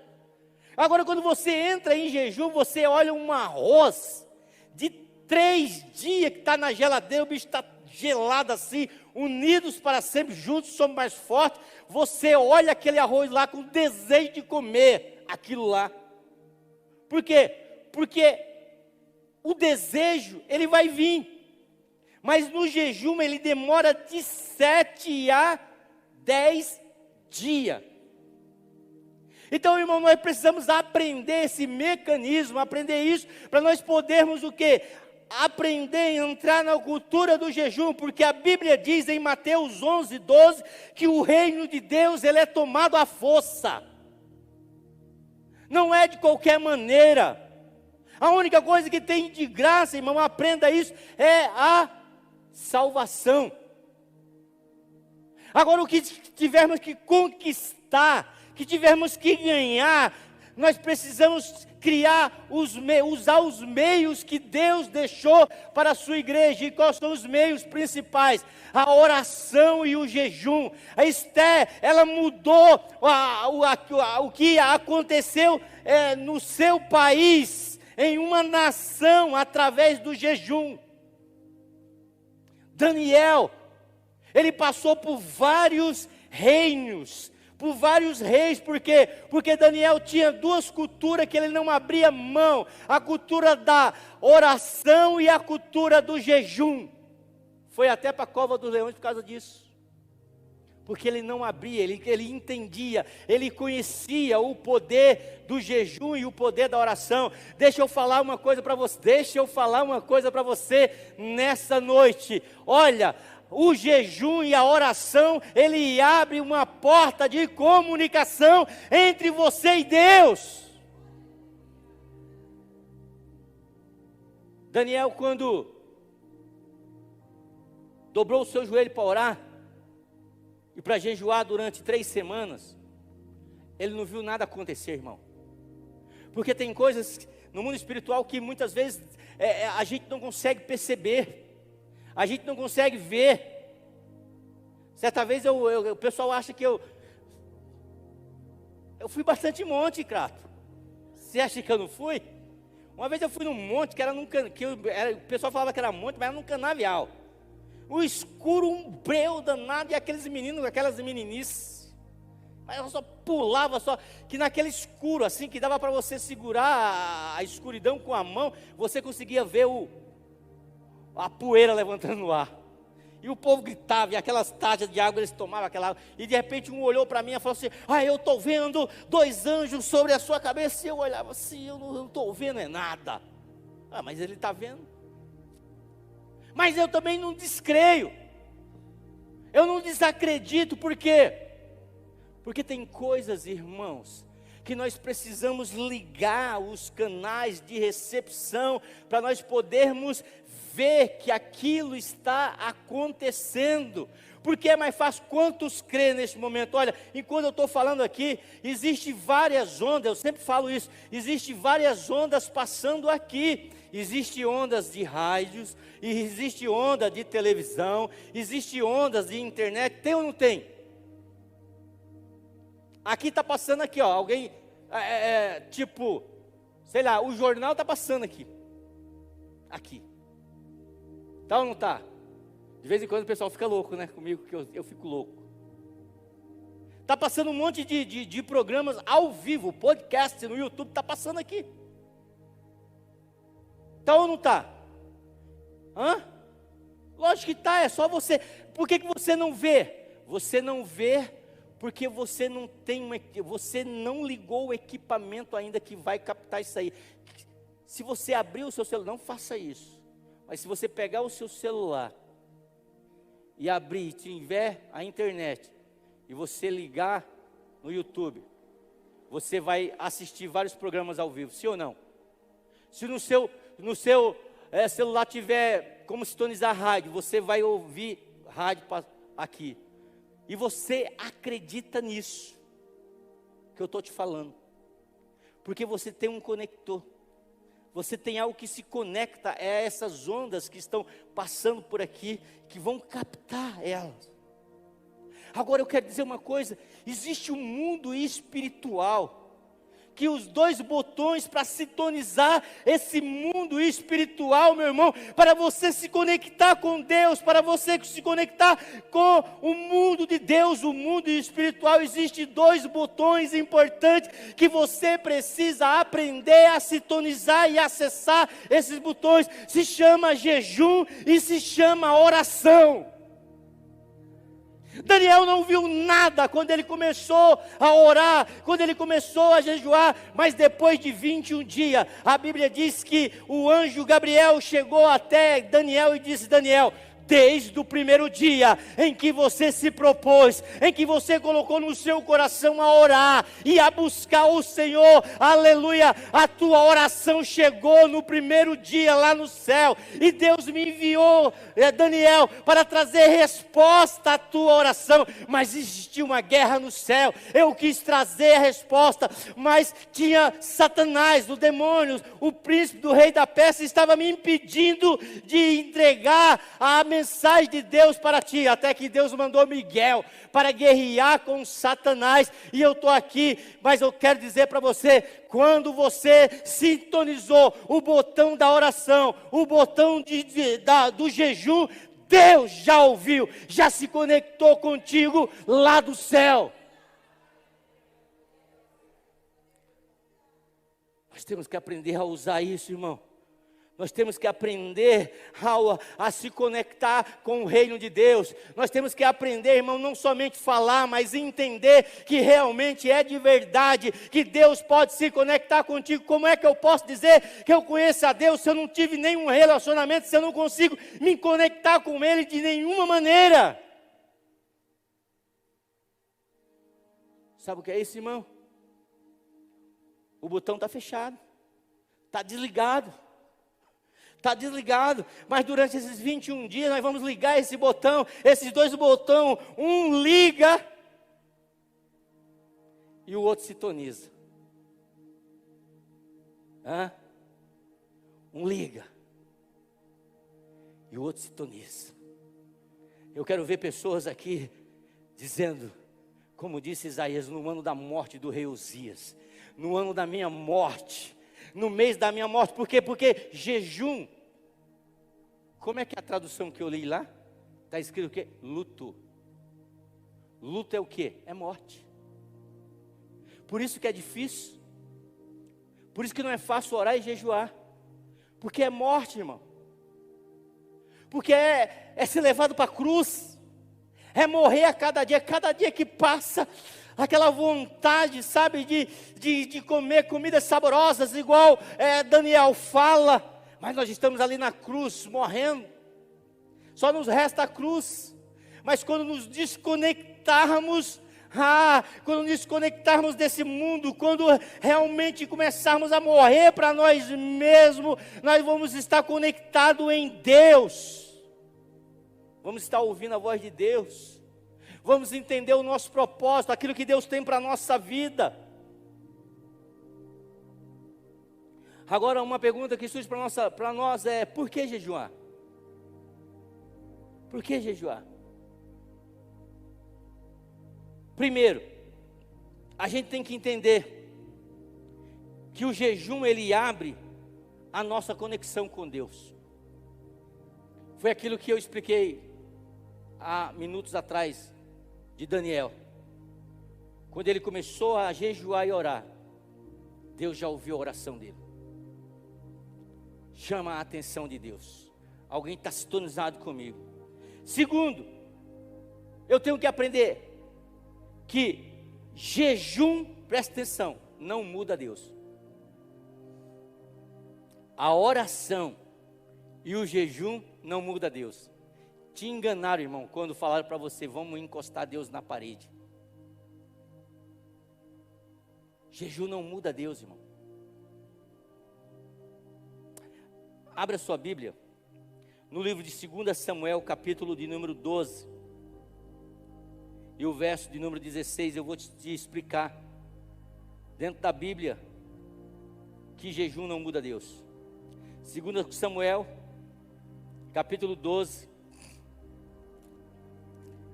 A: Agora, quando você entra em jejum, você olha um arroz de 3 dias que está na geladeira, o bicho está gelado assim, unidos para sempre, juntos somos mais fortes. Você olha aquele arroz lá com desejo de comer aquilo lá. Por quê? Porque o desejo, ele vai vir, mas no jejum ele demora de 7 a 10 dias. Então, irmão, nós precisamos aprender esse mecanismo, aprender isso, para nós podermos o quê? Aprender e entrar na cultura do jejum, porque a Bíblia diz em Mateus 11:12, que o reino de Deus, ele é tomado à força. Não é de qualquer maneira. A única coisa que tem de graça, irmão, aprenda isso, é a salvação. Agora, o que tivermos que conquistar, que tivermos que ganhar, nós precisamos usar os meios que Deus deixou para a sua igreja. E quais são os meios principais? A oração e o jejum. A Esther, ela mudou o que aconteceu no seu país, em uma nação, através do jejum. Daniel, ele passou por vários reinos, por vários reis. Por quê? Porque Daniel tinha 2 culturas que ele não abria mão: a cultura da oração e a cultura do jejum. Foi até para a cova dos leões por causa disso, porque ele não abria, ele entendia, ele conhecia o poder do jejum e o poder da oração. Deixa eu falar uma coisa para você nessa noite. Olha, o jejum e a oração, ele abre uma porta de comunicação entre você e Deus. Daniel, quando dobrou o seu joelho para orar e para jejuar durante 3 semanas, ele não viu nada acontecer, irmão. Porque tem coisas no mundo espiritual que muitas vezes a gente não consegue perceber, a gente não consegue ver. Certa vez o pessoal acha que eu fui bastante monte, Crato. Você acha que eu não fui? Uma vez eu fui num monte que era o pessoal falava que era monte, mas era num canavial. O escuro, um breu danado, e aqueles meninos, aquelas meninices. Mas ela só pulava, só que naquele escuro, assim, que dava para você segurar a escuridão com a mão, você conseguia ver a poeira levantando no ar. E o povo gritava, e aquelas taças de água, eles tomavam aquela água. E de repente um olhou para mim e falou assim: eu estou vendo 2 anjos sobre a sua cabeça. E eu olhava assim, eu não estou vendo nada. Mas ele está vendo. Mas eu também não descreio. Eu não desacredito, por quê? Porque tem coisas, irmãos, que nós precisamos ligar os canais de recepção, para nós podermos ver que aquilo está acontecendo. Porque é mais fácil. Quantos crê neste momento? Olha, enquanto eu estou falando aqui, existe várias ondas, eu sempre falo isso, existe várias ondas passando aqui. Existe ondas de rádios, existe onda de televisão, existe ondas de internet, tem ou não tem? Aqui está passando aqui, ó, alguém, tipo, sei lá, o jornal está passando aqui. Aqui. Tá ou não tá? De vez em quando o pessoal fica louco, né, comigo, que eu fico louco. Está passando um monte de programas ao vivo, podcast no YouTube, está passando aqui. Tá ou não está? Lógico que está, é só você. Por que você não vê? Você não vê porque você não você não ligou o equipamento ainda que vai captar isso aí. Se você abrir o seu celular, não faça isso. Mas se você pegar o seu celular e abrir, tiver a internet, e você ligar no YouTube, você vai assistir vários programas ao vivo, sim ou não? Se no seu celular tiver como sintonizar rádio, você vai ouvir rádio aqui. E você acredita nisso que eu estou te falando. Porque você tem um conector. Você tem algo que se conecta a essas ondas que estão passando por aqui, que vão captar elas. Agora eu quero dizer uma coisa, existe um mundo espiritual, que os 2 botões para sintonizar esse mundo espiritual, meu irmão, para você se conectar com Deus, para você se conectar com o mundo de Deus, o mundo espiritual, existe 2 botões importantes, que você precisa aprender a sintonizar e acessar esses botões, se chama jejum e se chama oração. Daniel não viu nada quando ele começou a orar, quando ele começou a jejuar, mas depois de 21 dias, a Bíblia diz que o anjo Gabriel chegou até Daniel e disse: Daniel, desde o primeiro dia em que você se propôs, em que você colocou no seu coração a orar e a buscar o Senhor, aleluia, a tua oração chegou no primeiro dia lá no céu, e Deus me enviou, Daniel, para trazer resposta à tua oração, mas existia uma guerra no céu, eu quis trazer a resposta, mas tinha Satanás, o demônio, o príncipe do rei da Pérsia, estava me impedindo de entregar a mensagem de Deus para ti, até que Deus mandou Miguel para guerrear com Satanás, e eu estou aqui, mas eu quero dizer para você, quando você sintonizou o botão da oração, o botão do jejum, Deus já ouviu, já se conectou contigo lá do céu. Nós temos que aprender a usar isso, irmão. Nós temos que aprender a se conectar com o reino de Deus. Nós temos que aprender, irmão, não somente falar, mas entender que realmente é de verdade, que Deus pode se conectar contigo. Como é que eu posso dizer que eu conheço a Deus se eu não tive nenhum relacionamento, se eu não consigo me conectar com Ele de nenhuma maneira? Sabe o que é isso, irmão? O botão está fechado, está desligado. Está desligado, mas durante esses 21 dias nós vamos ligar esse botão, esses 2 botões, um liga e o outro sintoniza. Um liga e o outro sintoniza. Eu quero ver pessoas aqui dizendo, como disse Isaías, no ano da morte do rei Uzias, no ano da minha morte, no mês da minha morte. Por quê? Porque jejum, como é que é a tradução que eu li lá? Está escrito o quê? Luto. Luto é o quê? É morte. Por isso que é difícil. Por isso que não é fácil orar e jejuar. Porque é morte, irmão. Porque é ser levado para a cruz. É morrer a cada dia que passa, aquela vontade, sabe, de comer comidas saborosas, igual Daniel fala. Mas nós estamos ali na cruz, morrendo. Só nos resta a cruz. Mas quando nos desconectarmos, quando nos desconectarmos desse mundo, quando realmente começarmos a morrer para nós mesmos, nós vamos estar conectados em Deus. Vamos estar ouvindo a voz de Deus. Vamos entender o nosso propósito, aquilo que Deus tem para a nossa vida. Agora, uma pergunta que surge para nós é: por que jejuar? Por que jejuar? Primeiro, a gente tem que entender que o jejum, ele abre a nossa conexão com Deus. Foi aquilo que eu expliquei há minutos atrás de Daniel. Quando ele começou a jejuar e orar, Deus já ouviu a oração dele. Chama a atenção de Deus. Alguém está sintonizado comigo. Segundo, eu tenho que aprender que jejum, presta atenção, não muda Deus. A oração e o jejum não muda Deus. Te enganaram, irmão, quando falaram para você: vamos encostar Deus na parede. Jejum não muda Deus, irmão. Abra sua Bíblia no livro de 2 Samuel, capítulo de número 12. E o verso de número 16, eu vou te explicar, dentro da Bíblia, que jejum não muda Deus. 2 Samuel, capítulo 12,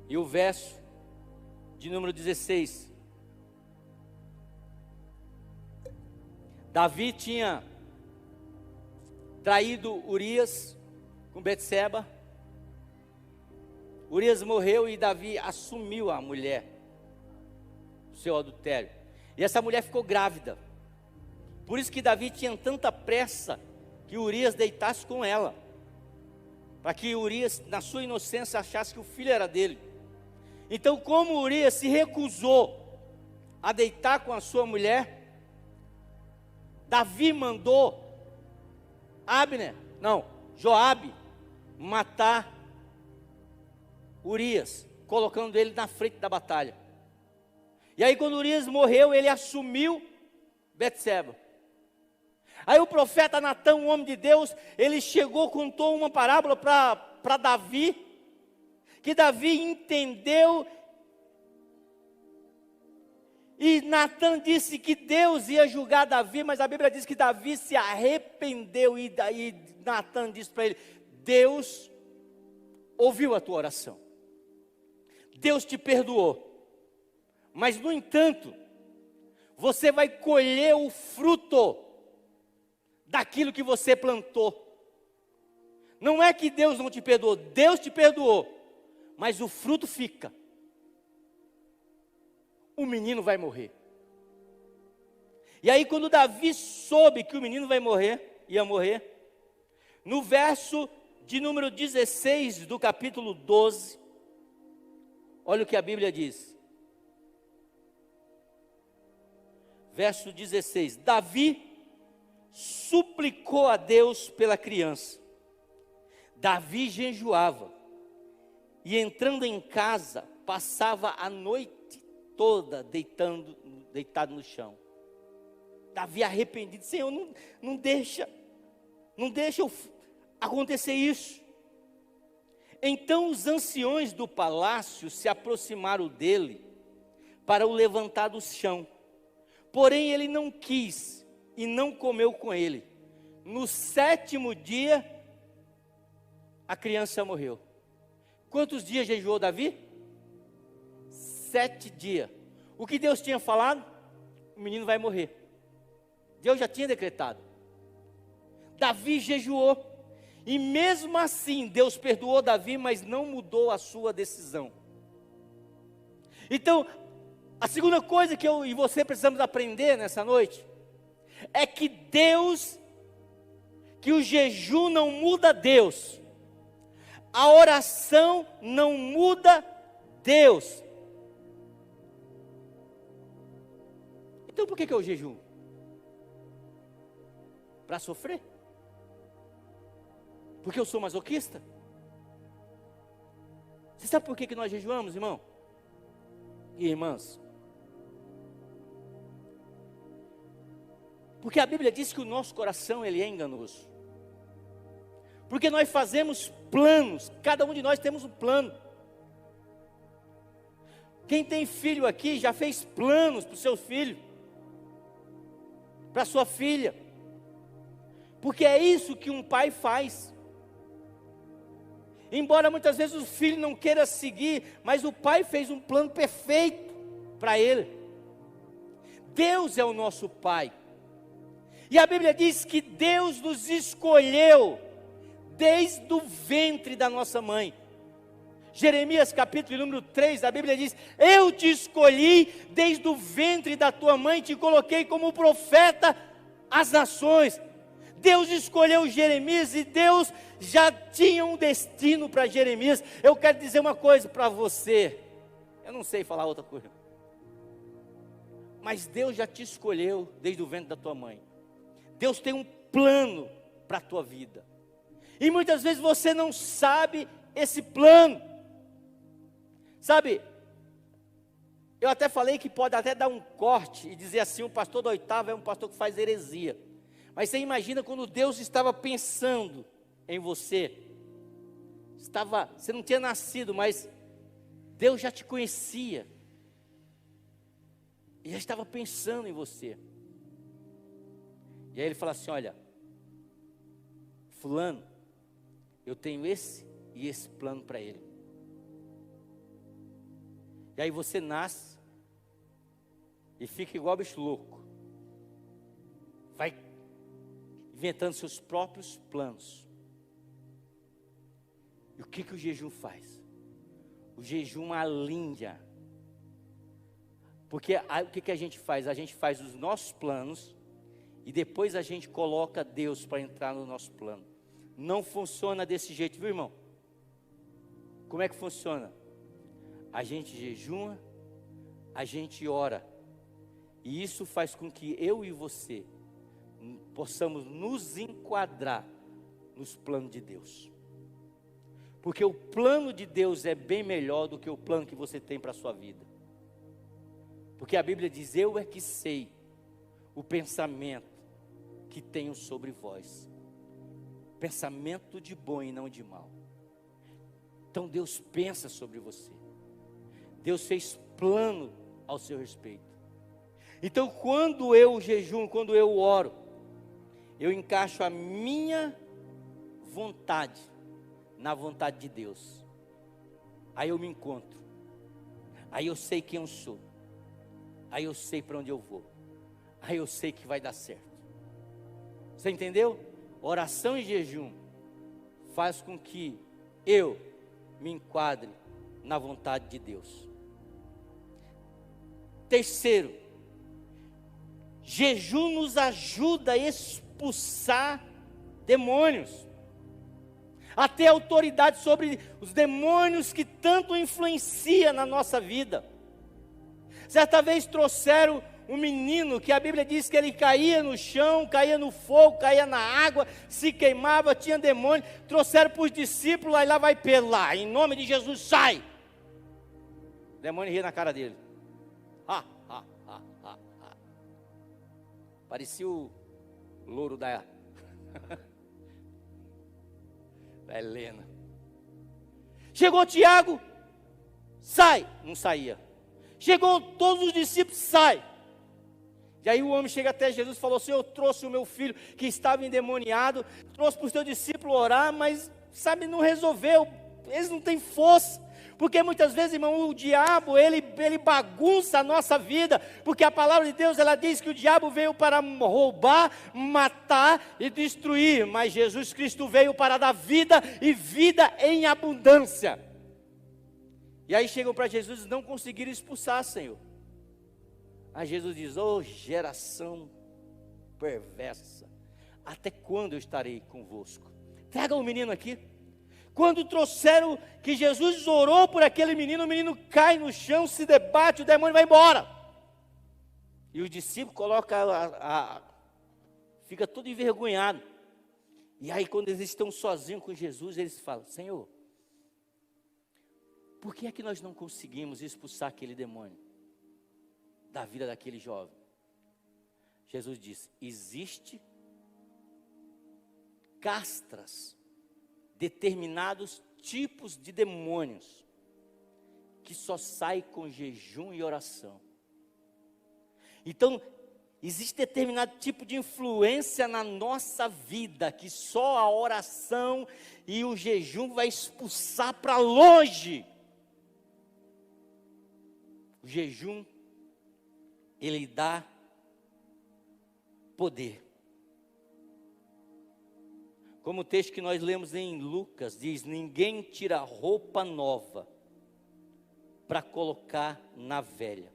A: e o verso de número 16. Davi tinha traído Urias com Betseba. Urias morreu e Davi assumiu a mulher, o seu adultério. E essa mulher ficou grávida. Por isso que Davi tinha tanta pressa que Urias deitasse com ela, para que Urias, na sua inocência, achasse que o filho era dele. Então, como Urias se recusou a deitar com a sua mulher, Davi mandou Joabe matar Urias, colocando ele na frente da batalha. E aí, quando Urias morreu, ele assumiu Betseba. Aí o profeta Natã, um homem de Deus, ele chegou, contou uma parábola para Davi, que Davi entendeu. E Natã disse que Deus ia julgar Davi, mas a Bíblia diz que Davi se arrependeu. E Natã disse para ele: Deus ouviu a tua oração, Deus te perdoou, mas no entanto, você vai colher o fruto daquilo que você plantou. Não é que Deus não te perdoou, Deus te perdoou, mas o fruto fica. O menino vai morrer. E aí, quando Davi soube que o menino ia morrer, no verso de número 16 do capítulo 12, olha o que a Bíblia diz. Verso 16: Davi suplicou a Deus pela criança. Davi jejuava e, entrando em casa, passava a noite toda deitado no chão. Davi arrependido: Senhor, não deixa acontecer isso. Então os anciões do palácio se aproximaram dele para o levantar do chão. Porém ele não quis e não comeu com ele. No 7º dia, a criança morreu. Quantos dias jejuou Davi? 7 dias. O que Deus tinha falado? O menino vai morrer. Deus já tinha decretado. Davi jejuou. E mesmo assim, Deus perdoou Davi, mas não mudou a sua decisão. Então, A segunda coisa que eu e você precisamos aprender nessa noite é que o jejum não muda Deus, a oração não muda Deus. Então por que eu jejum? Para sofrer? Porque eu sou masoquista? Você sabe por que nós jejuamos, irmão e irmãs? Porque a Bíblia diz que o nosso coração ele é enganoso. Porque nós fazemos planos, cada um de nós temos um plano. Quem tem filho aqui já fez planos para o seu filho, para a sua filha. Porque é isso que um pai faz. Embora muitas vezes o filho não queira seguir, mas o pai fez um plano perfeito para ele. Deus é o nosso pai. E a Bíblia diz que Deus nos escolheu desde o ventre da nossa mãe. Jeremias capítulo número 3, a Bíblia diz: eu te escolhi desde o ventre da tua mãe, te coloquei como profeta às nações. Deus escolheu Jeremias e Deus já tinha um destino para Jeremias. Eu quero dizer uma coisa para você, eu não sei falar outra coisa, mas Deus já te escolheu desde o ventre da tua mãe. Deus tem um plano para a tua vida, e muitas vezes você não sabe esse plano. Sabe, eu até falei que pode até dar um corte e dizer assim: o pastor do oitavo é um pastor que faz heresia. Mas você imagina quando Deus estava pensando em você, você não tinha nascido, mas Deus já te conhecia, e já estava pensando em você. E aí ele fala assim: olha, fulano, eu tenho esse e esse plano para ele. E aí você nasce e fica igual bicho louco, vai inventando seus próprios planos. E o que o jejum faz? O jejum alinha. Porque o que a gente faz? A gente faz os nossos planos e depois a gente coloca Deus para entrar no nosso plano. Não funciona desse jeito, viu, irmão? Como é que funciona? A gente jejuma, a gente ora, e isso faz com que eu e você possamos nos enquadrar nos planos de Deus. Porque o plano de Deus é bem melhor do que o plano que você tem para a sua vida. Porque a Bíblia diz: eu é que sei o pensamento que tenho sobre vós, pensamento de bom e não de mal. Então Deus pensa sobre você, Deus fez plano ao seu respeito. Então quando eu jejuo, quando eu oro, eu encaixo a minha vontade na vontade de Deus. Aí eu me encontro, aí eu sei quem eu sou, aí eu sei para onde eu vou, aí eu sei que vai dar certo. Você entendeu? Oração e jejum faz com que eu me enquadre na vontade de Deus. Terceiro, jejum nos ajuda a expulsar demônios, a ter autoridade sobre os demônios que tanto influenciam na nossa vida. Certa vez trouxeram um menino que a Bíblia diz que ele caía no chão, caía no fogo, caía na água, se queimava, tinha demônio. Trouxeram para os discípulos, aí lá vai Pedro lá, em nome de Jesus, sai. O demônio ria na cara dele. Parecia o louro da Helena. Chegou Tiago, sai, não saía. Chegou todos os discípulos, sai. E aí o homem chega até Jesus e falou assim: eu trouxe o meu filho que estava endemoniado, trouxe para os teus discípulos orar, mas sabe, não resolveu, eles não têm força. Porque muitas vezes, irmão, o diabo, ele bagunça a nossa vida, porque a palavra de Deus, ela diz que o diabo veio para roubar, matar e destruir, mas Jesus Cristo veio para dar vida e vida em abundância. E aí chegam para Jesus e não conseguiram expulsar, Senhor. Aí Jesus diz: ô geração perversa, até quando eu estarei convosco? Traga o menino aqui. Quando trouxeram, que Jesus orou por aquele menino, o menino cai no chão, se debate, o demônio vai embora. E o discípulo coloca fica todo envergonhado. E aí quando eles estão sozinhos com Jesus, eles falam: Senhor, por que é que nós não conseguimos expulsar aquele demônio da vida daquele jovem? Jesus disse: existe castras, determinados tipos de demônios, que só saem com jejum e oração. Então, existe determinado tipo de influência na nossa vida, que só a oração e o jejum vai expulsar para longe. O jejum, ele dá poder. Como o texto que nós lemos em Lucas diz: ninguém tira roupa nova para colocar na velha.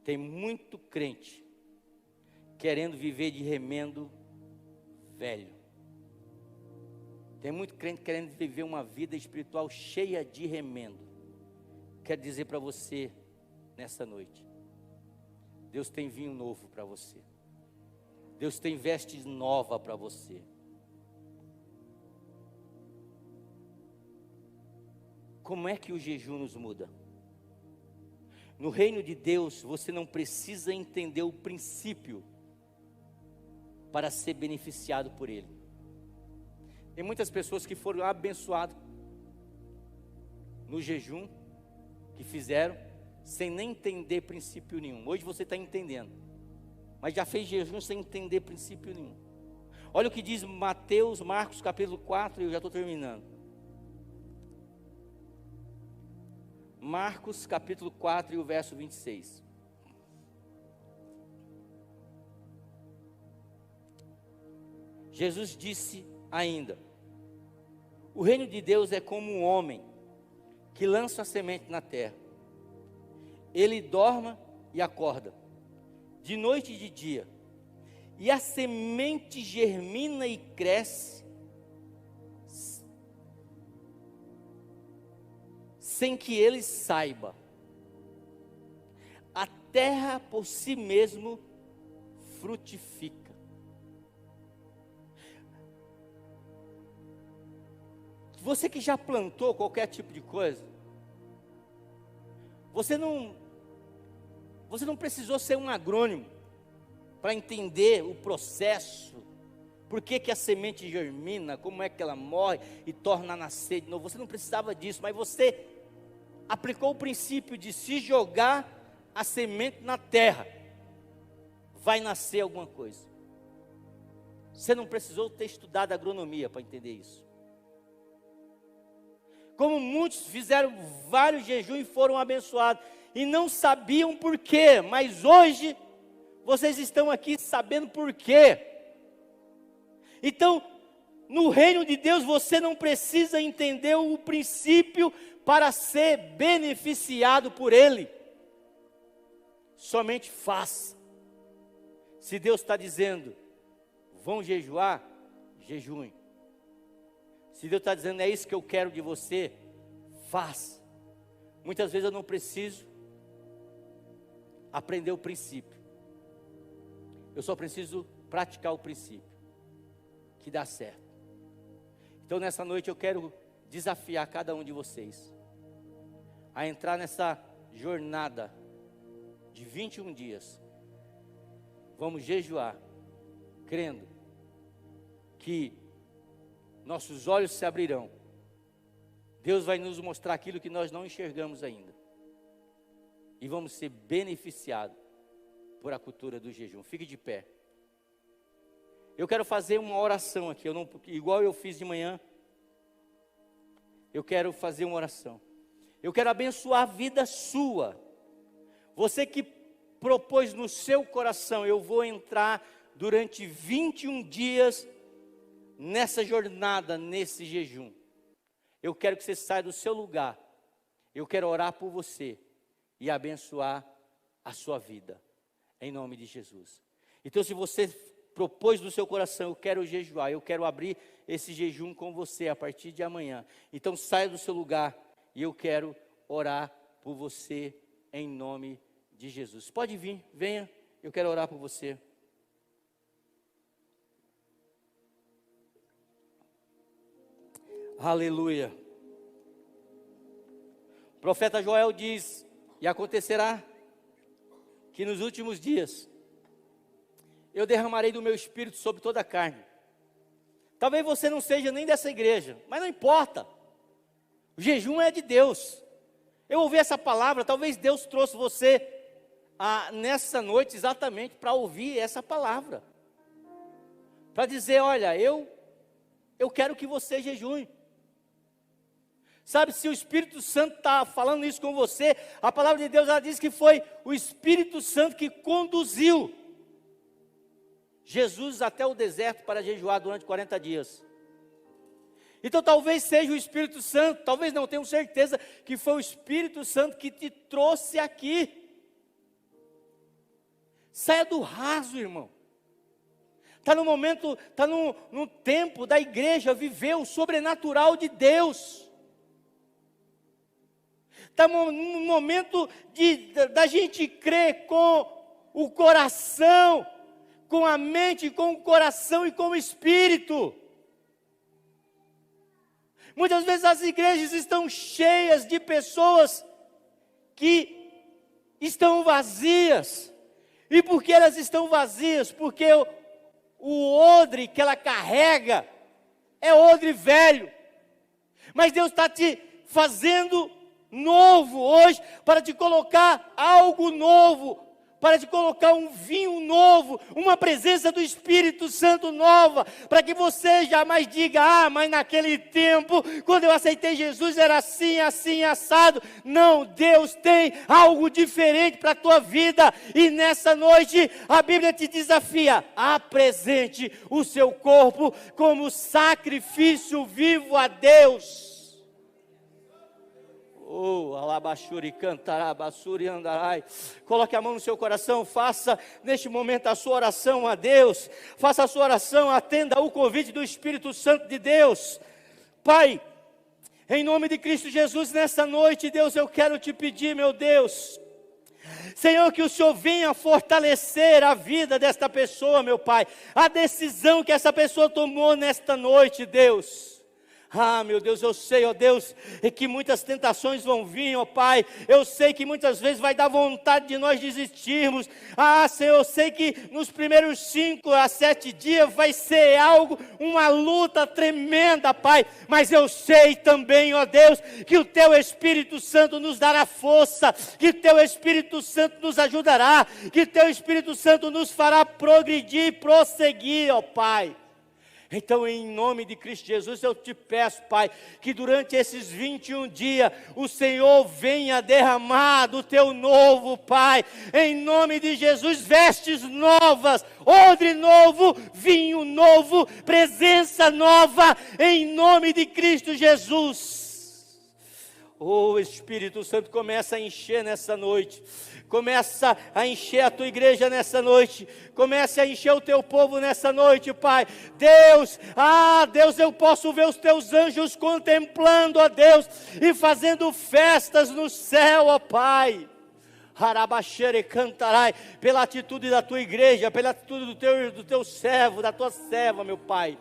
A: Tem muito crente querendo viver de remendo velho. Tem muito crente querendo viver uma vida espiritual cheia de remendo. Quero dizer para você nessa noite: Deus tem vinho novo para você. Deus tem vestes novas para você. Como é que o jejum nos muda? No reino de Deus, você não precisa entender o princípio para ser beneficiado por ele. Tem muitas pessoas que foram abençoadas no jejum, que fizeram, sem nem entender princípio nenhum. Hoje você está entendendo, mas já fez jejum sem entender princípio nenhum. Olha o que diz Marcos capítulo 4, e eu já estou terminando. Marcos capítulo 4 e o verso 26. Jesus disse ainda: o reino de Deus é como um homem que lança a semente na terra. Ele dorme e acorda, de noite e de dia, e a semente germina e cresce, sem que ele saiba. A terra por si mesmo frutifica. Você que já plantou qualquer tipo de coisa, você não precisou ser um agrônomo para entender o processo, por que a semente germina, como é que ela morre e torna a nascer de novo. Você não precisava disso, mas você aplicou o princípio de se jogar a semente na terra, vai nascer alguma coisa. Você não precisou ter estudado agronomia para entender isso. Como muitos fizeram vários jejuns e foram abençoados, e não sabiam por quê, mas hoje, vocês estão aqui sabendo por quê. Então, no reino de Deus, você não precisa entender o princípio para ser beneficiado por ele. Somente faça. Se Deus está dizendo: vão jejuar, jejuem. Se Deus está dizendo: é isso que eu quero de você, faça. Muitas vezes eu não preciso aprender o princípio, eu só preciso praticar o princípio, que dá certo. Então nessa noite eu quero desafiar cada um de vocês a entrar nessa jornada de 21 dias. Vamos jejuar, crendo que nossos olhos se abrirão. Deus vai nos mostrar aquilo que nós não enxergamos ainda, e vamos ser beneficiados por a cultura do jejum. Fique de pé. Eu quero fazer uma oração aqui, igual eu fiz de manhã. Eu quero fazer uma oração. Eu quero abençoar a vida sua. Você que propôs no seu coração: eu vou entrar durante 21 dias nessa jornada, nesse jejum. Eu quero que você saia do seu lugar. Eu quero orar por você. e abençoar a sua vida, em nome de Jesus. Então, se você propôs no seu coração, eu quero jejuar, eu quero abrir esse jejum com você a partir de amanhã, então saia do seu lugar e eu quero orar por você em nome de Jesus. Pode vir, venha, eu quero orar por você. Aleluia. O profeta Joel diz: e acontecerá que nos últimos dias eu derramarei do meu espírito sobre toda a carne. Talvez você não seja nem dessa igreja, mas não importa. O jejum é de Deus. Eu ouvi essa palavra, talvez Deus trouxe você nessa noite exatamente para ouvir essa palavra. Para dizer, olha, eu quero que você jejue. Sabe, se o Espírito Santo está falando isso com você, a palavra de Deus, ela diz que foi o Espírito Santo que conduziu Jesus até o deserto para jejuar durante 40 dias. Então talvez seja o Espírito Santo, talvez não, tenho certeza que foi o Espírito Santo que te trouxe aqui. Saia do raso, irmão. Está no momento, está no tempo da igreja viver o sobrenatural de Deus. Está no momento da gente crer com o coração, com a mente, com o coração e com o espírito. Muitas vezes as igrejas estão cheias de pessoas que estão vazias. E por que elas estão vazias? Porque o odre que ela carrega é odre velho. Mas Deus está te fazendo novo hoje, para te colocar algo novo, para te colocar um vinho novo, uma presença do Espírito Santo nova, para que você jamais diga, mas naquele tempo, quando eu aceitei Jesus, era assim, assim, assado. Não, Deus tem algo diferente para a tua vida, e nessa noite, a Bíblia te desafia, apresente o seu corpo como sacrifício vivo a Deus. Oh, alabashuri cantará, basuri andarai. Coloque a mão no seu coração, faça neste momento a sua oração a Deus. Faça a sua oração, atenda ao convite do Espírito Santo de Deus. Pai, em nome de Cristo Jesus, nessa noite, Deus, eu quero te pedir, meu Deus, Senhor, que o Senhor venha fortalecer a vida desta pessoa, meu Pai, a decisão que essa pessoa tomou nesta noite, Deus. Meu Deus, eu sei, ó Deus, que muitas tentações vão vir, ó Pai. Eu sei que muitas vezes vai dar vontade de nós desistirmos. Senhor, eu sei que nos primeiros 5 a 7 dias vai ser algo, uma luta tremenda, Pai. Mas eu sei também, ó Deus, que o Teu Espírito Santo nos dará força, que o Teu Espírito Santo nos ajudará, que o Teu Espírito Santo nos fará progredir e prosseguir, ó Pai. Então, em nome de Cristo Jesus, eu te peço, Pai, que durante esses 21 dias, o Senhor venha derramar do Teu novo, Pai, em nome de Jesus, vestes novas, odre novo, vinho novo, presença nova, em nome de Cristo Jesus. Oh, Espírito Santo, começa a encher nessa noite. Começa a encher a tua igreja nessa noite. Comece a encher o teu povo nessa noite, Pai. Deus, Deus, eu posso ver os teus anjos contemplando, ó Deus, e fazendo festas no céu, ó Pai. Harabaxere cantarai, pela atitude da tua igreja, pela atitude do teu servo, da tua serva, meu Pai.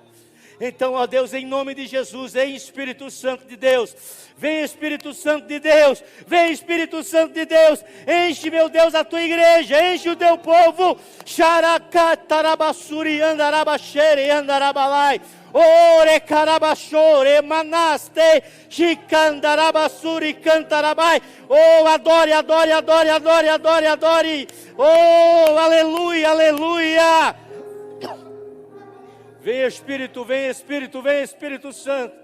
A: Então, ó Deus, em nome de Jesus, vem Espírito Santo de Deus, vem Espírito Santo de Deus, vem Espírito Santo de Deus, enche, meu Deus, a tua igreja, enche o teu povo, xaracatarabassuri andarabaxere andarabalai, ore carabachore manaste, chicandarabassuri cantarabai, oh, adore, adore, adore, adore, adore, adore, oh, aleluia, aleluia. Vem Espírito, vem Espírito, vem Espírito Santo.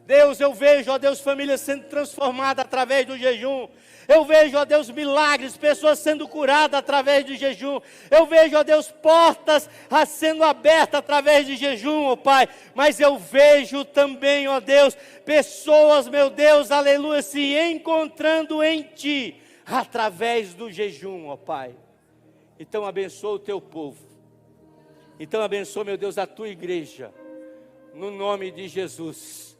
A: Deus, eu vejo, ó Deus, famílias sendo transformadas através do jejum. Eu vejo, ó Deus, milagres, pessoas sendo curadas através do jejum. Eu vejo, ó Deus, portas sendo abertas através de jejum, ó Pai. Mas eu vejo também, ó Deus, pessoas, meu Deus, aleluia, se encontrando em Ti. através do jejum, ó Pai. Então abençoa o teu povo. Então abençoa, meu Deus, a tua igreja. No nome de Jesus.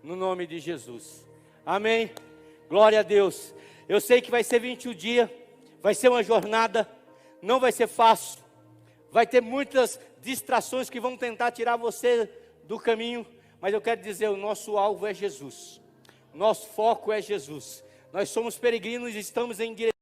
A: No nome de Jesus. Amém. Glória a Deus. Eu sei que vai ser 21 dias. Vai ser uma jornada. Não vai ser fácil. Vai ter muitas distrações que vão tentar tirar você do caminho. Mas eu quero dizer, o nosso alvo é Jesus. Nosso foco é Jesus. Nós somos peregrinos e estamos em direção